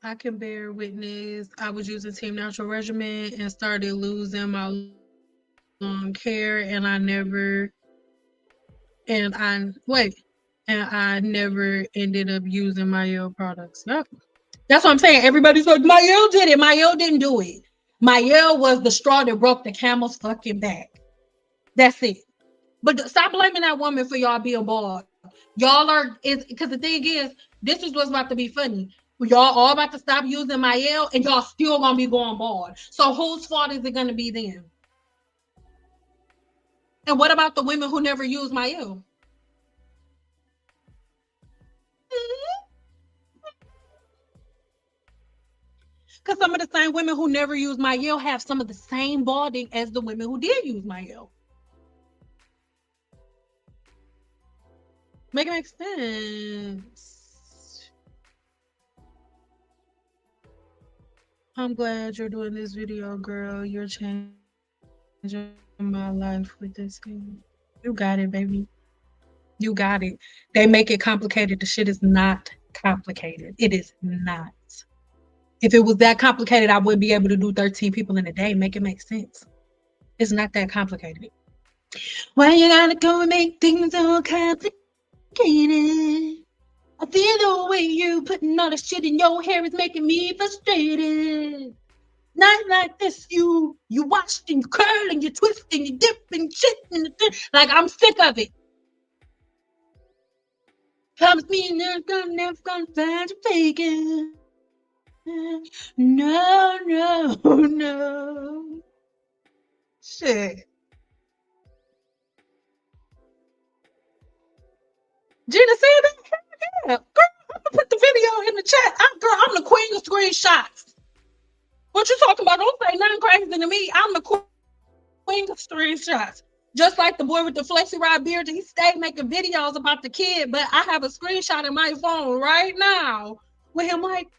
I can bear witness. I was using Team Natural Regimen and started losing my long hair, and I never ended up using MIELLE products. Yep. That's what I'm saying. Everybody's like, MIELLE did it. MIELLE didn't do it. MIELLE was the straw that broke the camel's fucking back. That's it. But stop blaming that woman for y'all being bald. Y'all are, because the thing is, this is what's about to be funny. Y'all all about to stop using MIELLE and y'all still gonna be going bald. So whose fault is it gonna be then? And what about the women who never use MIELLE? Because some of the same women who never use MIELLE have some of the same balding as the women who did use MIELLE. Make it make sense. I'm glad you're doing this video, girl. You're changing my life with this game. You got it, baby. You got it. They make it complicated. The shit is not complicated. It is not. If it was that complicated, I wouldn't be able to do 13 people in a day. Make it make sense. It's not that complicated. Why you gotta go and make things all complicated? I feel the way you putting all the shit in your hair is making me frustrated. Not like this, you washed and you curl and you twist and you dip and shit and like I'm sick of it. Promise me never gonna find you faking. No, no. Shit. Gina said that? Yeah. Girl, I'm gonna put the video in the chat. I'm the queen of screenshots. What you talking about? Don't say nothing crazy to me. I'm the queen of screenshots. Just like the boy with the flexi rod beard, he stayed making videos about the kid, but I have a screenshot in my phone right now with him like,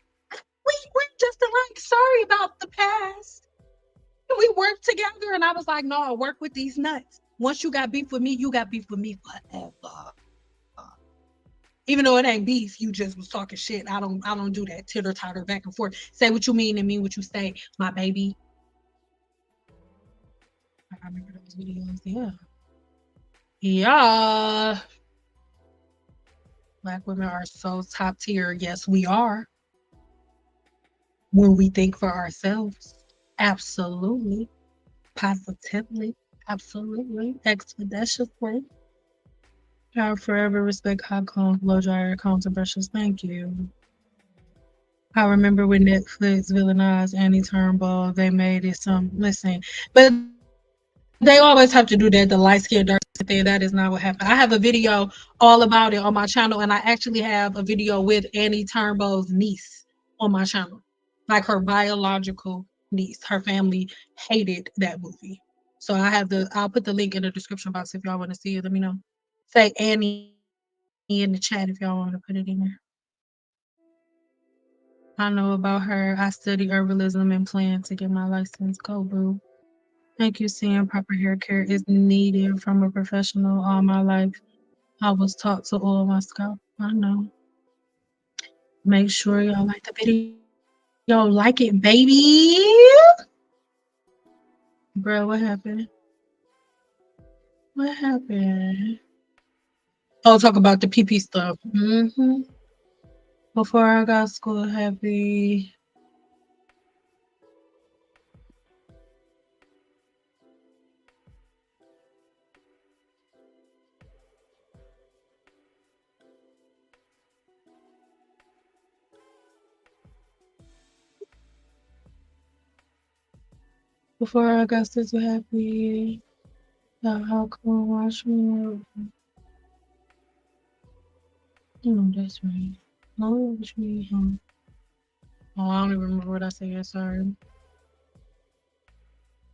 we're just alike. Sorry about the past. We worked together, and I was like, no, I work with these nuts. Once you got beef with me, you got beef with me forever. Even though it ain't beef, you just was talking shit. I don't do that titter-totter back and forth. Say what you mean and mean what you say, my baby. I remember those videos, yeah. Yeah. Black women are so top tier. Yes, we are. When we think for ourselves. Absolutely. Positively. Absolutely. Expeditiously. I forever respect hot combs, blow dryer, combs, and brushes. Thank you. I remember when Netflix villainized Annie Turnbull, they made it some, listen, but they always have to do that, the light skin, dark thing. That is not what happened. I have a video all about it on my channel, and I actually have a video with Annie Turnbull's niece on my channel, like her biological niece. Her family hated that movie. So I'll put the link in the description box if y'all want to see it. Let me know. Say Annie in the chat if y'all want to put it in there. I know about her. I study herbalism and plan to get my license. Go, boo. Thank you, seeing proper hair care is needed from a professional all my life. I was taught to oil my scalp. I know. Make sure y'all like the video. Y'all like it, baby. Bro, what happened? What happened? Oh, talk about the PP stuff. Before I got school heavy. Before Augustus was happy. How come watch me? No, that's right. No, watch me. Oh, I don't even remember what I said. Sorry.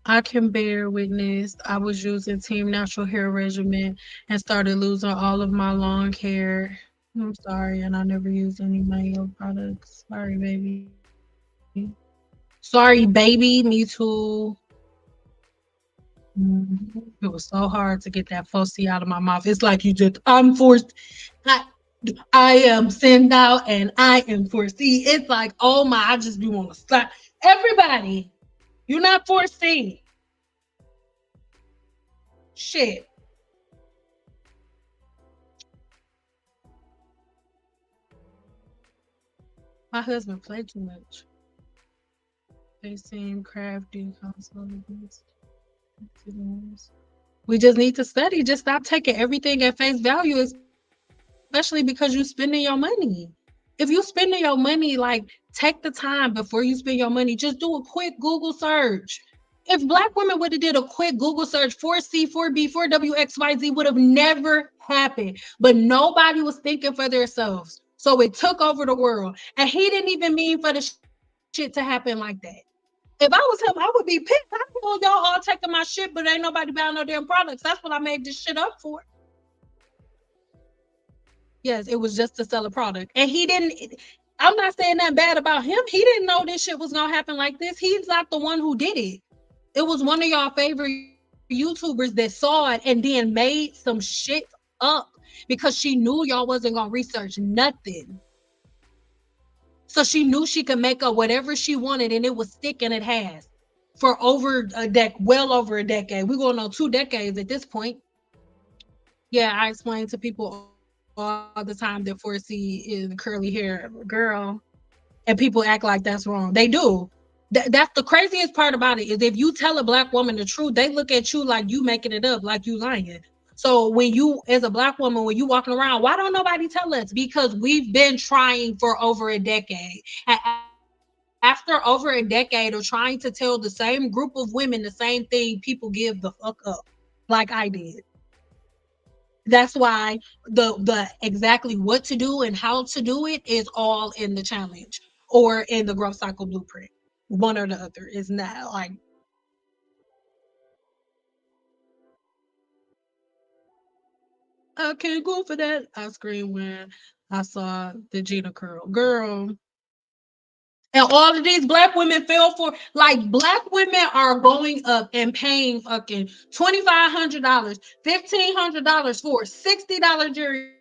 I can bear witness. I was using Team Natural Hair Regimen and started losing all of my long hair. I'm sorry, and I never used any MIELLE products. Sorry, baby. Sorry, baby. Me too. It was so hard to get that fussy out of my mouth. It's like you just, I'm forced. I, I am sent out and I am foresee. It's like, oh my, I just be want to slap everybody. You're not foresee. Shit. My husband played too much. They seem crafty. We just need to study. Just stop taking everything at face value, especially because you're spending your money. If you spending your money, like take the time before you spend your money. Just do a quick Google search. If black women would have did a quick Google search, 4C, 4B, 4WXYZ would have never happened. But nobody was thinking for themselves. So it took over the world. And he didn't even mean for the shit to happen like that. If I was him, I would be pissed. I know y'all all taking my shit, but ain't nobody buying no damn products. That's what I made this shit up for. Yes, it was just to sell a product. And he didn't, I'm not saying that bad about him. He didn't know this shit was gonna happen like this. He's not the one who did it. It was one of y'all favorite YouTubers that saw it and then made some shit up because she knew y'all wasn't gonna research nothing. So she knew she could make up whatever she wanted and it would stick, and it has for over a well over a decade. We're going on 2 decades at this point. Yeah, I explain to people all the time that 4C is curly hair girl, and people act like that's wrong. They do. That's the craziest part about it, is if you tell a black woman the truth, they look at you like you making it up, like you lying. So when you, as a black woman, when you walking around, why don't nobody tell us? Because we've been trying for over a decade. And after over a decade of trying to tell the same group of women the same thing, people give the fuck up, like I did. That's why the exactly what to do and how to do it is all in the challenge or in the growth cycle blueprint. One or the other is not like, I can't go for that. I screamed when I saw the Gina curl. Girl, and all of these black women fell for, like, black women are going up and paying fucking $2,500, $1,500 for a $60 Jerry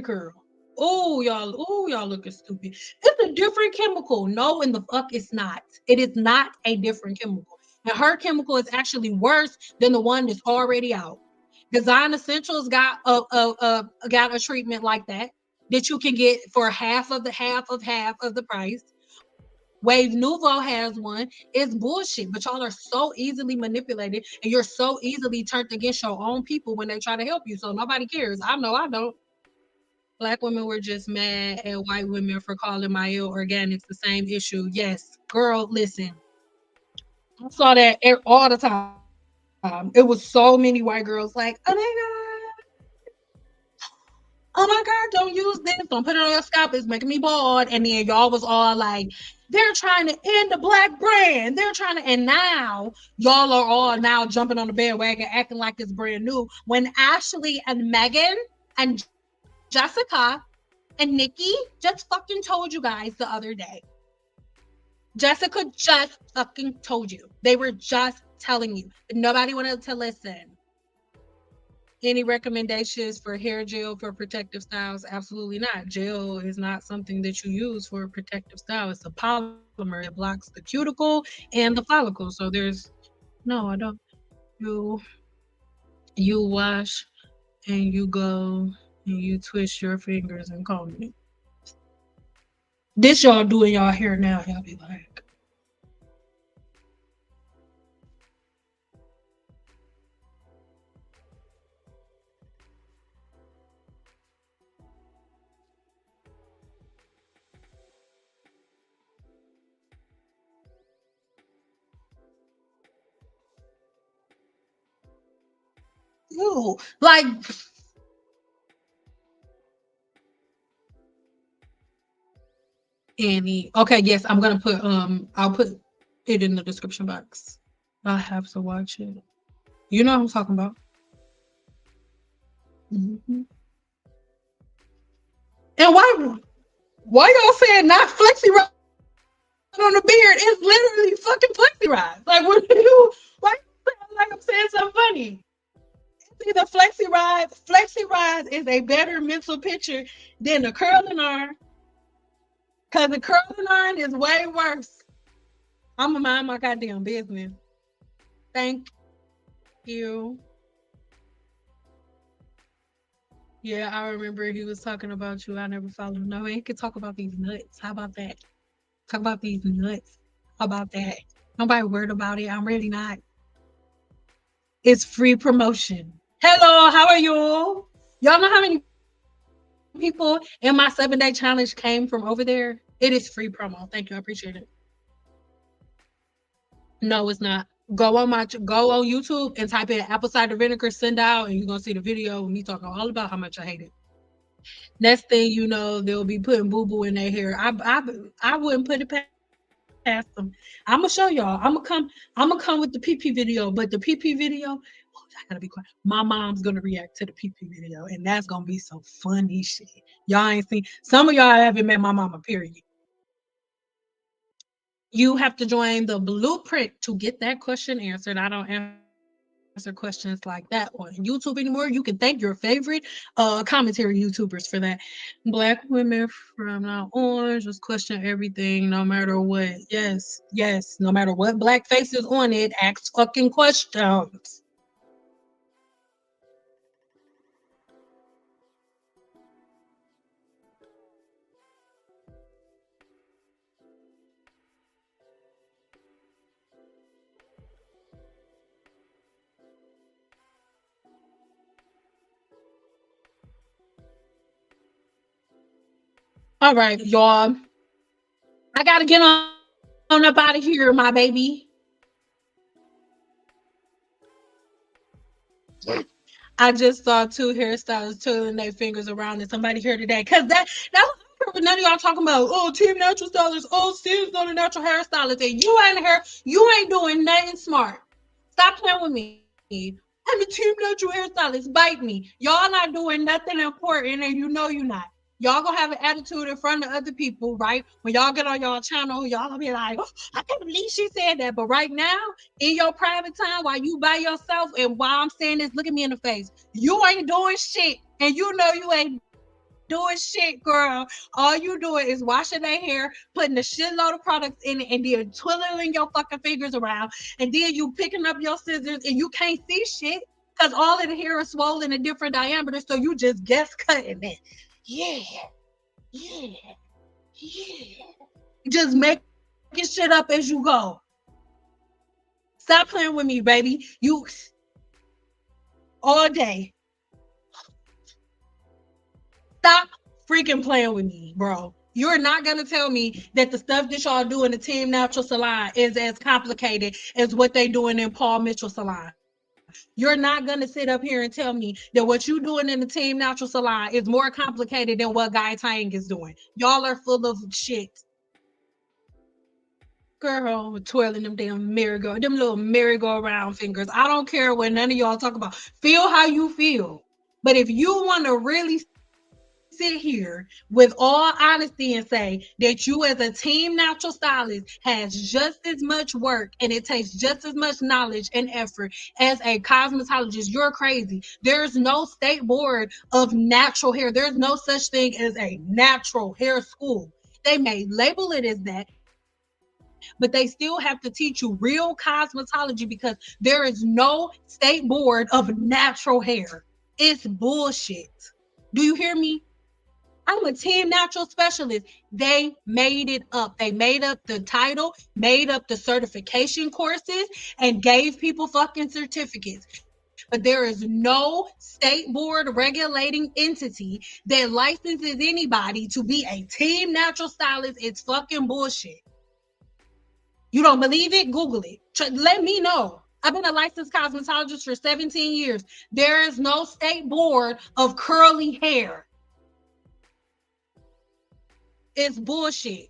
curl. Oh, y'all looking stupid. It's a different chemical. No, in the fuck it's not. It is not a different chemical. And her chemical is actually worse than the one that's already out. Design Essentials got a treatment like that you can get for half of the price. Wave Nuvo has one. It's bullshit, but y'all are so easily manipulated and you're so easily turned against your own people when they try to help you. So nobody cares. I know I don't. Black women were just mad at white women for calling MIELLE organics the same issue. Yes, girl, listen. I saw that all the time. It was so many white girls like, oh my God, don't use this. Don't put it on your scalp. It's making me bald. And then y'all was all like, they're trying to end the black brand. They're trying to, and now y'all are all now jumping on the bandwagon, acting like it's brand new. When Ashley and Megan and Jessica and Nikki just fucking told you guys the other day. Jessica just fucking told you. They were just telling you. Nobody wanted to listen. Any recommendations for hair gel for protective styles? Absolutely not. Gel is not something that you use for a protective style. It's a polymer that blocks the cuticle and the follicle. So there's no, I don't. You you wash and you go and you twist your fingers and comb it. This y'all doing y'all hair now. Y'all be like, Ew. Like, Annie. Okay, yes, I'm gonna put I'll put it in the description box. I have to watch it. You know what I'm talking about. Mhm. And why y'all saying not flexi ride on the beard? It's literally fucking flexi ride. Like what do you why you sound like I'm saying something funny? It's either flexi rides. Flexi rides is a better mental picture than the curling iron. Cause the curling iron is way worse. I'ma mind my goddamn business. Thank you. Yeah, I remember he was talking about you. I never followed. No, he could talk about these nuts. How about that? Talk about these nuts. How about that? Nobody worried about it. I'm really not. It's free promotion. Hello, how are you? Y'all know how many people in my 7-day challenge came from over there? It is free promo. Thank you. I appreciate it. No, it's not. Go on YouTube and type in apple cider vinegar send out, and you're gonna see the video of me talking all about how much I hate it. Next thing you know, they'll be putting boo boo in their hair. I wouldn't put it past them. I'm gonna show y'all. I'm gonna come with the PP video, but the PP video, oh, I gotta be quiet. My mom's gonna react to the PP video, and that's gonna be some funny shit. Y'all ain't seen. Some of y'all haven't met my mama. Period. You have to join the blueprint to get that question answered. I don't answer questions like that on YouTube anymore. You can thank your favorite commentary YouTubers for that. Black women from now on just question everything, no matter what. Yes, yes, no matter what black face is on it, ask fucking questions. All right, y'all. I gotta get on up out of here, my baby. I just saw two hairstylists twirling their fingers around and somebody here today. Cause that was what none of y'all talking about. Oh, team natural stylist. Oh, Steve's not a natural hairstylist. And you ain't doing nothing smart. Stop playing with me. I'm a team natural hairstylist. Bite me. Y'all not doing nothing important and you know you're not. Y'all gonna have an attitude in front of other people, right? When y'all get on y'all channel, y'all gonna be like, oh, I can't believe she said that. But right now, in your private time, while you by yourself, and while I'm saying this, look at me in the face. You ain't doing shit, and you know you ain't doing shit, girl. All you doing is washing their hair, putting a shitload of products in it, and then twiddling your fucking fingers around, and then you picking up your scissors, and you can't see shit because all of the hair is swollen in different diameters, so you just guess cutting it. Yeah, yeah, yeah. Just making shit up as you go. Stop playing with me, baby. You all day. Stop freaking playing with me, bro. You're not gonna tell me that the stuff that y'all do in the Team Natural Salon is as complicated as what they doing in Paul Mitchell Salon. You're not gonna sit up here and tell me that what you doing in the Team Natural Salon is more complicated than what Guy Tang is doing. Y'all are full of shit. Girl, twirling them little merry-go-round fingers. I don't care what none of y'all talk about. Feel how you feel. But if you want to really sit here with all honesty and say that you as a team natural stylist has just as much work and it takes just as much knowledge and effort as a cosmetologist, you're crazy. There's no state board of natural hair. There's no such thing as a natural hair school. They may label it as that, but they still have to teach you real cosmetology because there is no state board of natural hair. It's bullshit. Do you hear me? I'm a team natural specialist. They made it up. They made up the title, made up the certification courses, and gave people fucking certificates. But there is no state board regulating entity that licenses anybody to be a team natural stylist. It's fucking bullshit. You don't believe it? Google it. Let me know. I've been a licensed cosmetologist for 17 years. There is no state board of curly hair. It's bullshit.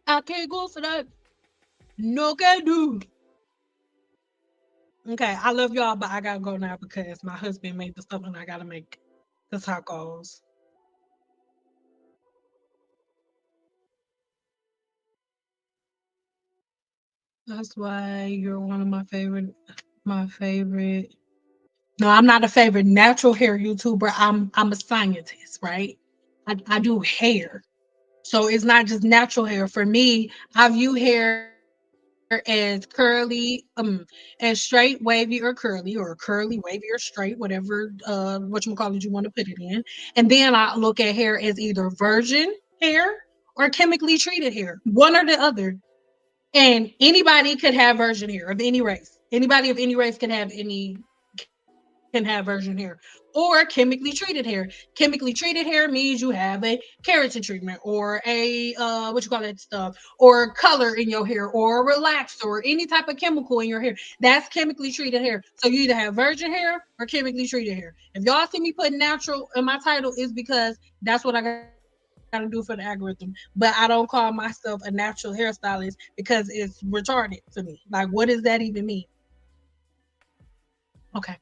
I can't go for that. No can do. Okay, I love y'all, but I gotta go now because my husband made the stuff and I gotta make the tacos. That's why you're one of my favorite. My favorite. No, I'm not a favorite natural hair YouTuber. I'm a scientist, right? I do hair. So it's not just natural hair. For me, I view hair as curly, as straight, wavy, or curly, wavy, or straight, whatever whatchamacallit you want to put it in. And then I look at hair as either virgin hair or chemically treated hair, one or the other. And anybody could have virgin hair of any race. Anybody of any race can have virgin hair or chemically treated hair. Chemically treated hair means you have a keratin treatment or a what you call that stuff or color in your hair or a relaxer or any type of chemical in your hair. That's chemically treated hair. So you either have virgin hair or chemically treated hair. If y'all see me put natural in my title, is because that's what I gotta do for the algorithm. But I don't call myself a natural hairstylist because it's retarded to me. Like, what does that even mean? Okay.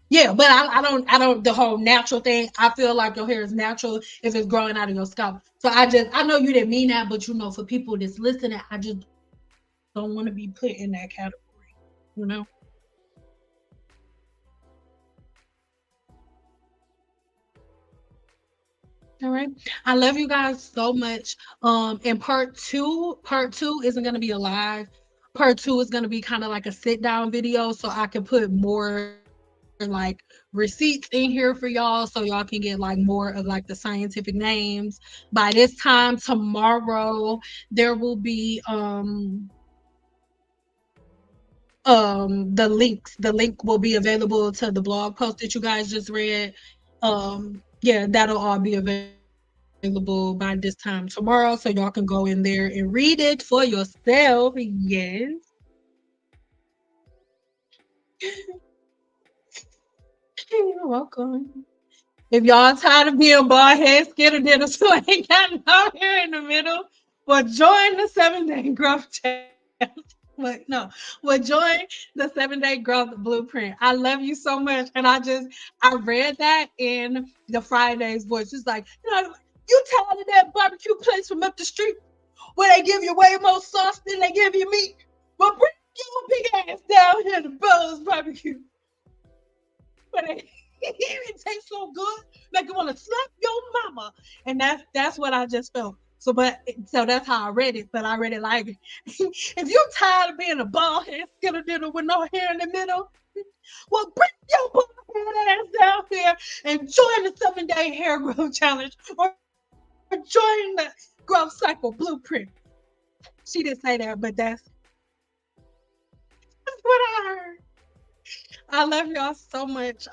Yeah, but I don't the whole natural thing. I feel like your hair is natural if it's growing out of your scalp. So I know you didn't mean that, but for people that's listening, I just don't want to be put in that category, you know? All right. I love you guys so much. And part two isn't gonna be a live. Part two is gonna be kind of like a sit down video so I can put more like receipts in here for y'all so y'all can get like more of like the scientific names. By this time tomorrow, there will be the links. The link will be available to the blog post that you guys just read. Yeah, that'll all be available by this time tomorrow, so y'all can go in there and read it for yourself. Yes. You're welcome. If y'all tired of being bald head, scared of dinner, so ain't got no hair in the middle, well, join the 7 day growth challenge. But no, well, join the 7 day growth blueprint. I love you so much. And I read that in the Friday's voice. It's like, you tired of that barbecue place from up the street where they give you way more sauce than they give you meat? Well, bring your big ass down here to Bell's Barbecue. But it tastes so good, make you want to slap your mama. And that's what I just felt. So that's how I read it. But I read it like, if you're tired of being a bald head skinner dinner with no hair in the middle, well, bring your bald head ass down here and join the 7 day hair growth challenge or join the growth cycle blueprint. She didn't say that, but that's what I heard. I love y'all so much.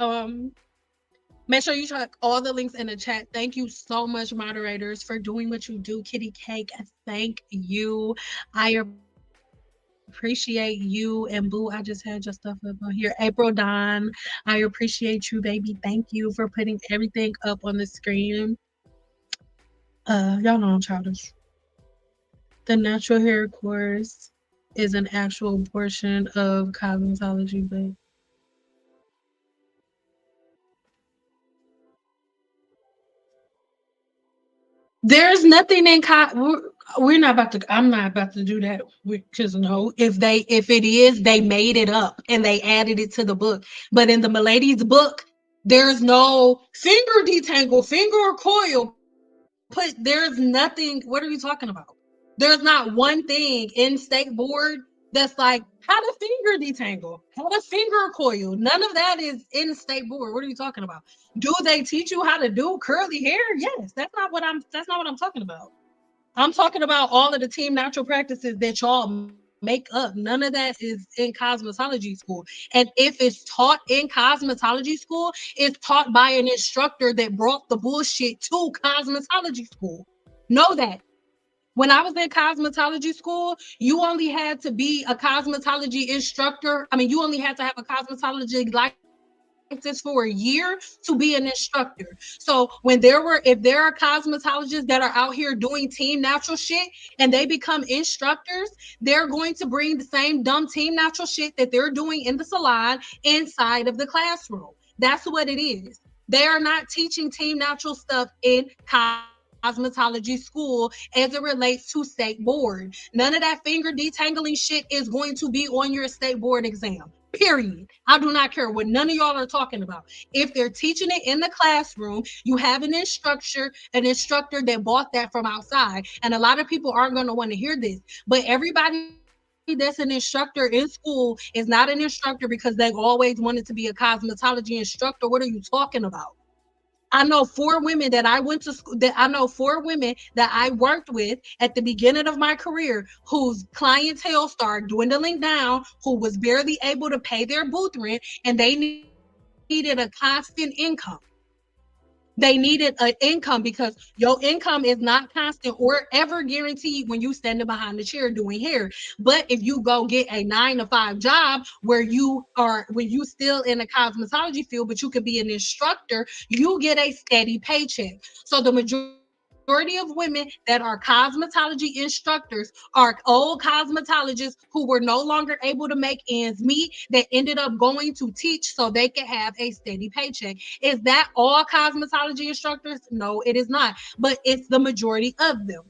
Make sure you check all the links in the chat. Thank you so much, moderators, for doing what you do. Kitty Cake, thank you. I appreciate you. And Boo, I just had your stuff up on here. April Don, I appreciate you, baby. Thank you for putting everything up on the screen. Y'all know I'm childish. The natural hair course is an actual portion of cosmetology, but there's nothing in we're not about to. I'm not about to do that because no. If it is, they made it up and they added it to the book. But in the Milady's book, there's no finger detangle, finger or coil. There's nothing. What are you talking about? There's not one thing in state board that's like how to finger detangle, how to finger coil. None of that is in state board. What are you talking about? Do they teach you how to do curly hair? Yes. That's not what I'm talking about. I'm talking about all of the team natural practices that y'all make up. None of that is in cosmetology school. And if it's taught in cosmetology school, it's taught by an instructor that brought the bullshit to cosmetology school. Know that. When I was in cosmetology school, you only had to be a cosmetology instructor. I mean, you only had to have a cosmetology license for a year to be an instructor. So if there are cosmetologists that are out here doing team natural shit and they become instructors, they're going to bring the same dumb team natural shit that they're doing in the salon inside of the classroom. That's what it is. They are not teaching team natural stuff in cosmetology school as it relates to state board. None of that finger detangling shit is going to be on your state board exam. Period. I do not care what none of y'all are talking about. If they're teaching it in the classroom, you have an instructor that bought that from outside. And a lot of people aren't going to want to hear this. But everybody that's an instructor in school is not an instructor because they've always wanted to be a cosmetology instructor. What are you talking about? I know four women that I went to school that I know four women that I worked with at the beginning of my career whose clientele started dwindling down, who was barely able to pay their booth rent, and they needed a constant income. They needed an income because your income is not constant or ever guaranteed when you standing behind the chair doing hair. But if you go get a 9 to 5 job when you still in the cosmetology field, but you could be an instructor, you get a steady paycheck. So the majority of women that are cosmetology instructors are old cosmetologists who were no longer able to make ends meet that ended up going to teach so they could have a steady paycheck. Is that all cosmetology instructors? No, it is not, but it's the majority of them.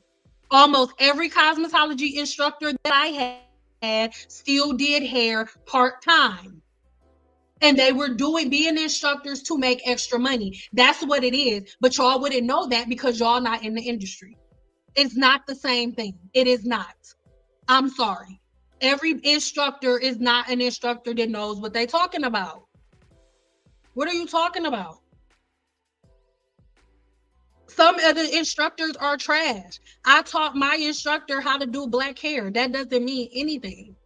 Almost every cosmetology instructor that I had still did hair part-time. And they were being instructors to make extra money. That's what it is. But y'all wouldn't know that because y'all not in the industry. It's not the same thing. It is not. I'm sorry. Every instructor is not an instructor that knows what they're talking about. What are you talking about? Some of the instructors are trash. I taught my instructor how to do black hair. That doesn't mean anything.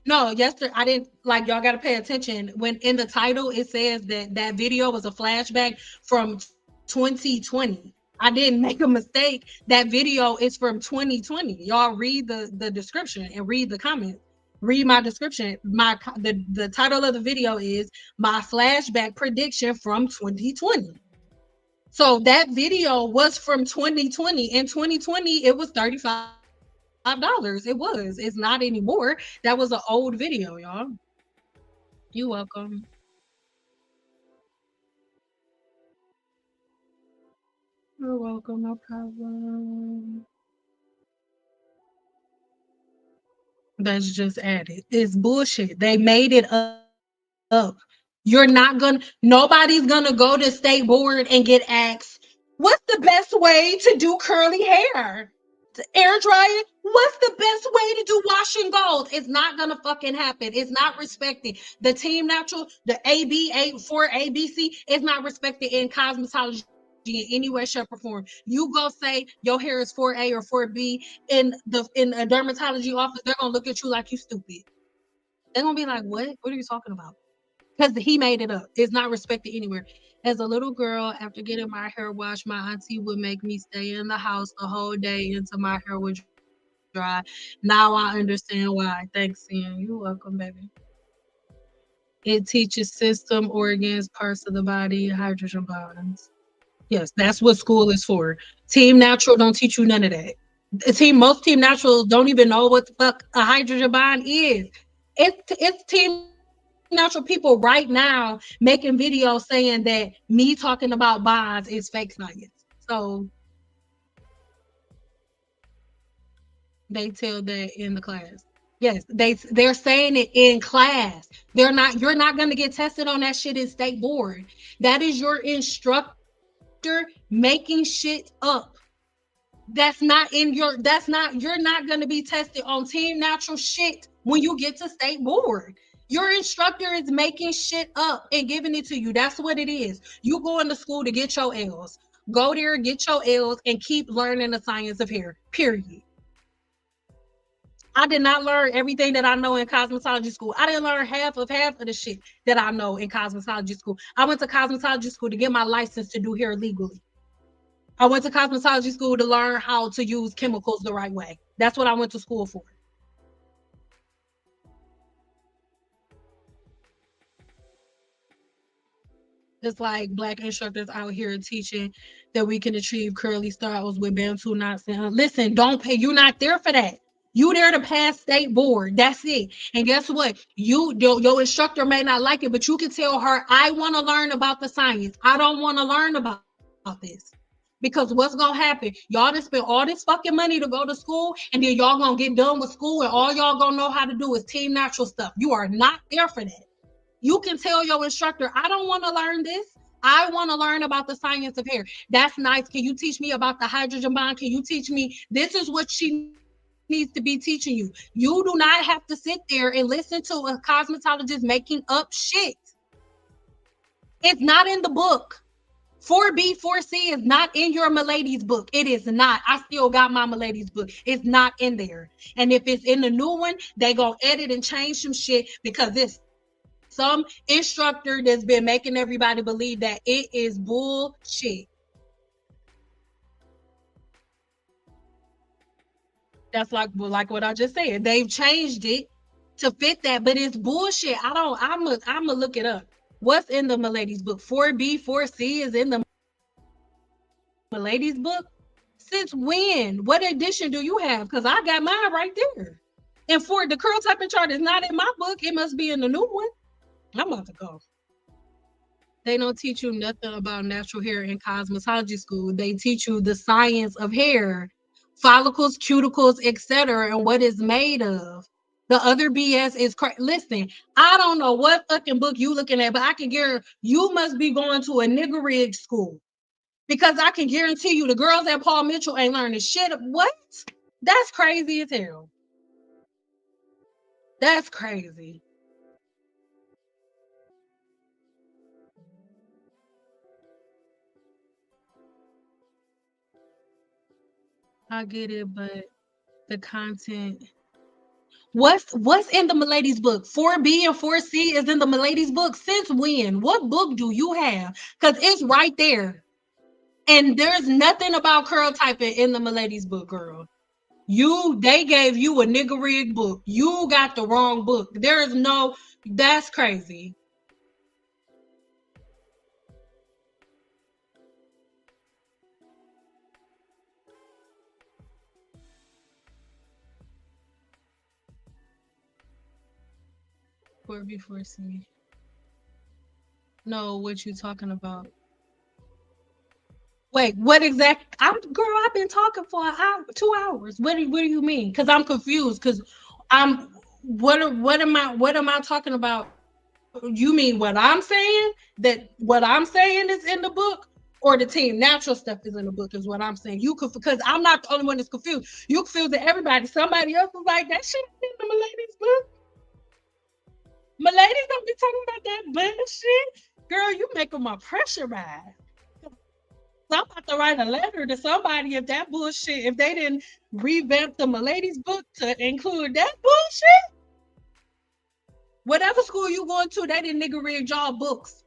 No, yesterday I didn't like y'all got to pay attention when in the title it says that that video was a flashback from 2020. I didn't make a mistake. That video is from 2020. Y'all read the description and read the comment. Read my description. The title of the video is my flashback prediction from 2020. So that video was from 2020. In 2020, it was $35. It was. It's not anymore. That was an old video, y'all. You welcome. You're welcome. No problem. That's just added. It's bullshit. They made it up. Nobody's gonna go to state board and get asked, what's the best way to do curly hair? Air dryer? What's the best way to do wash and gold? It's not gonna fucking happen. It's not respected. The team natural, the AB8 for ABC is not respected in cosmetology in any way, shape, or form. You go say your hair is 4A or 4B in a dermatology office, they're gonna look at you like you stupid. They're gonna be like, what? What are you talking about? Because he made it up. It's not respected anywhere. As a little girl, after getting my hair washed, my auntie would make me stay in the house the whole day until my hair would dry. Now I understand why. Thanks, Sam. You're welcome, baby. It teaches system, organs, parts of the body, hydrogen bonds. Yes, that's what school is for. Team Natural don't teach you none of that. Most Team Naturals don't even know what the fuck a hydrogen bond is. It's Team Natural people right now making videos saying that me talking about bonds is fake science. So they tell that in the class. Yes, they're saying it in class. You're not gonna get tested on that shit in state board. That is your instructor making shit up. You're not going to be tested on team natural shit when you get to state board. Your instructor is making shit up and giving it to you. That's what it is. You go into school to get your L's. Go there, get your L's, and keep learning the science of hair. Period. I did not learn everything that I know in cosmetology school. I didn't learn half of the shit that I know in cosmetology school. I went to cosmetology school to get my license to do hair legally. I went to cosmetology school to learn how to use chemicals the right way. That's what I went to school for. It's like black instructors out here teaching that we can achieve curly styles with Bantu knots. And listen, don't pay. You're not there for that. You there to pass state board. That's it. And guess what? Your instructor may not like it, but you can tell her, I want to learn about the science. I don't want to learn about this. Because what's gonna happen? Y'all just spend all this fucking money to go to school, and then y'all gonna get done with school, and all y'all gonna know how to do is team natural stuff. You are not there for that. You can tell your instructor, I don't want to learn this. I want to learn about the science of hair. That's nice. Can you teach me about the hydrogen bond? Can you teach me? This is what she needs to be teaching you. You do not have to sit there and listen to a cosmetologist making up shit. It's not in the book. 4B, 4C is not in your Milady's book. It is not. I still got my Milady's book. It's not in there. And if it's in the new one, they gonna edit and change some shit because it's some instructor that's been making everybody believe that it is bullshit. That's like what I just said. They've changed it to fit that, but it's bullshit. I'm gonna look it up. What's in the Milady's book? 4B, 4C is in the Milady's book? Since when? What edition do you have? Because I got mine right there. And for the curl typing chart is not in my book. It must be in the new one. I'm about to go. They don't teach you nothing about natural hair in cosmetology school. They teach you the science of hair, follicles, cuticles, etc., and what it's made of. The other BS is listen. I don't know what fucking book you looking at, but I can guarantee you must be going to a nigger rig school because I can guarantee you the girls at Paul Mitchell ain't learning shit. What? That's crazy as hell. That's crazy. I get it, but the content. What's in the Milady's book? 4B and 4C is in the Milady's book. Since when? What book do you have? Because it's right there. And there's nothing about curl typing in the Milady's book, girl. They gave you a nigger rig book. You got the wrong book. There is no, that's crazy. For before C. No, what you talking about? Wait, what exact? Girl, I've been talking for an hour, 2 hours. What do you mean? Because I'm confused. Because I'm what am I talking about? You mean what I'm saying? That what I'm saying is in the book, or the team natural stuff is in the book? Is what I'm saying. You could, because I'm not the only one that's confused. You confusing everybody. Somebody else was like that shit in the Milady's book. Miladies don't be talking about that bullshit. Girl, you making my pressure rise. I'm about to write a letter to somebody if that bullshit, if they didn't revamp the Milady's book to include that bullshit. Whatever school you going to, they didn't nigger rig y'all books.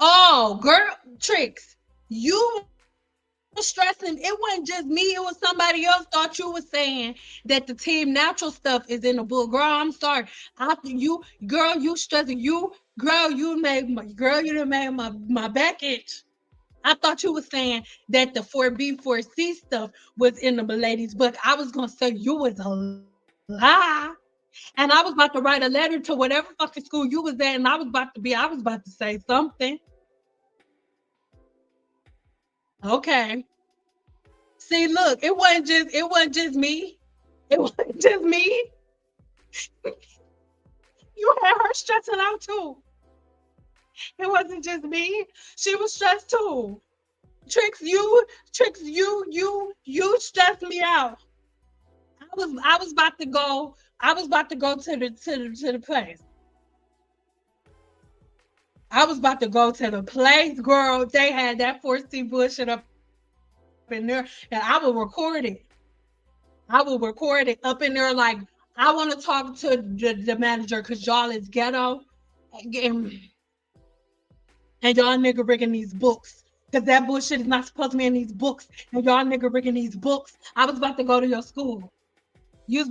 Oh, girl, tricks. You were stressing. It wasn't just me. It was somebody else thought you were saying that the team natural stuff is in the book. Girl, I'm sorry. You stressing. You done made my back itch. I thought you were saying that the 4B, 4C stuff was in the Milady's book. I was going to say you was a lie. And I was about to write a letter to whatever fucking school you was at, and I was about to say something. Okay. See, look, it wasn't just me. It wasn't just me. You had her stressing out too. It wasn't just me. She was stressed too. You stressed me out. I was about to go. I was about to go to the place. I was about to go to the place, girl. They had that 4C bullshit up in there, and I will record it. I will record it up in there like I want to talk to the manager because y'all is ghetto. And and y'all nigga rigging these books. Because that bullshit is not supposed to be in these books. And y'all nigga rigging these books. I was about to go to your school. You was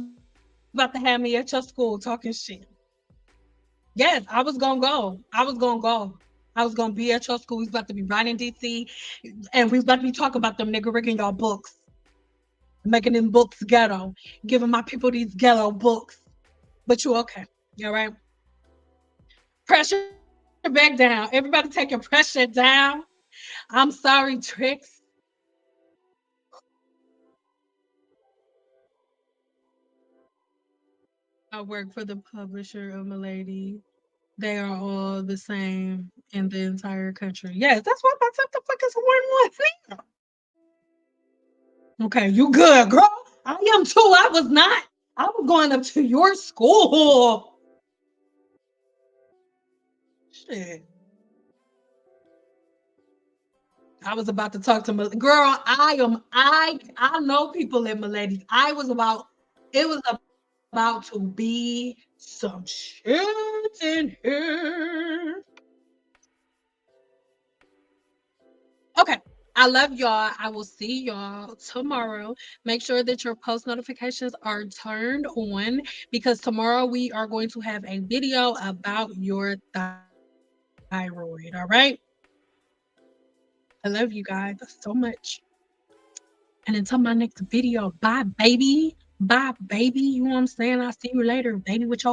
about to have me at your school talking shit. Yes, I was gonna go. I was gonna go. I was gonna be at your school. We was about to be riding DC, and we was about to be talking about them nigga rigging y'all books, making them books ghetto, giving my people these ghetto books. But you okay? You all right? Pressure back down. Everybody take your pressure down. I'm sorry, Tricks. I work for the publisher of Milady. They are all the same in the entire country. Yes, that's what the fuck is one thing. Okay, you good, girl. I am too. I was not. I was going up to your school. Shit. I was about to talk to girl. I know people in Miladies. It was about to be some shit in here. Okay. I love y'all. I will see y'all tomorrow. Make sure that your post notifications are turned on because tomorrow we are going to have a video about your thyroid. All right. I love you guys so much. And until my next video, bye, baby. Bye, baby. You know what I'm saying? I'll see you later, baby, with your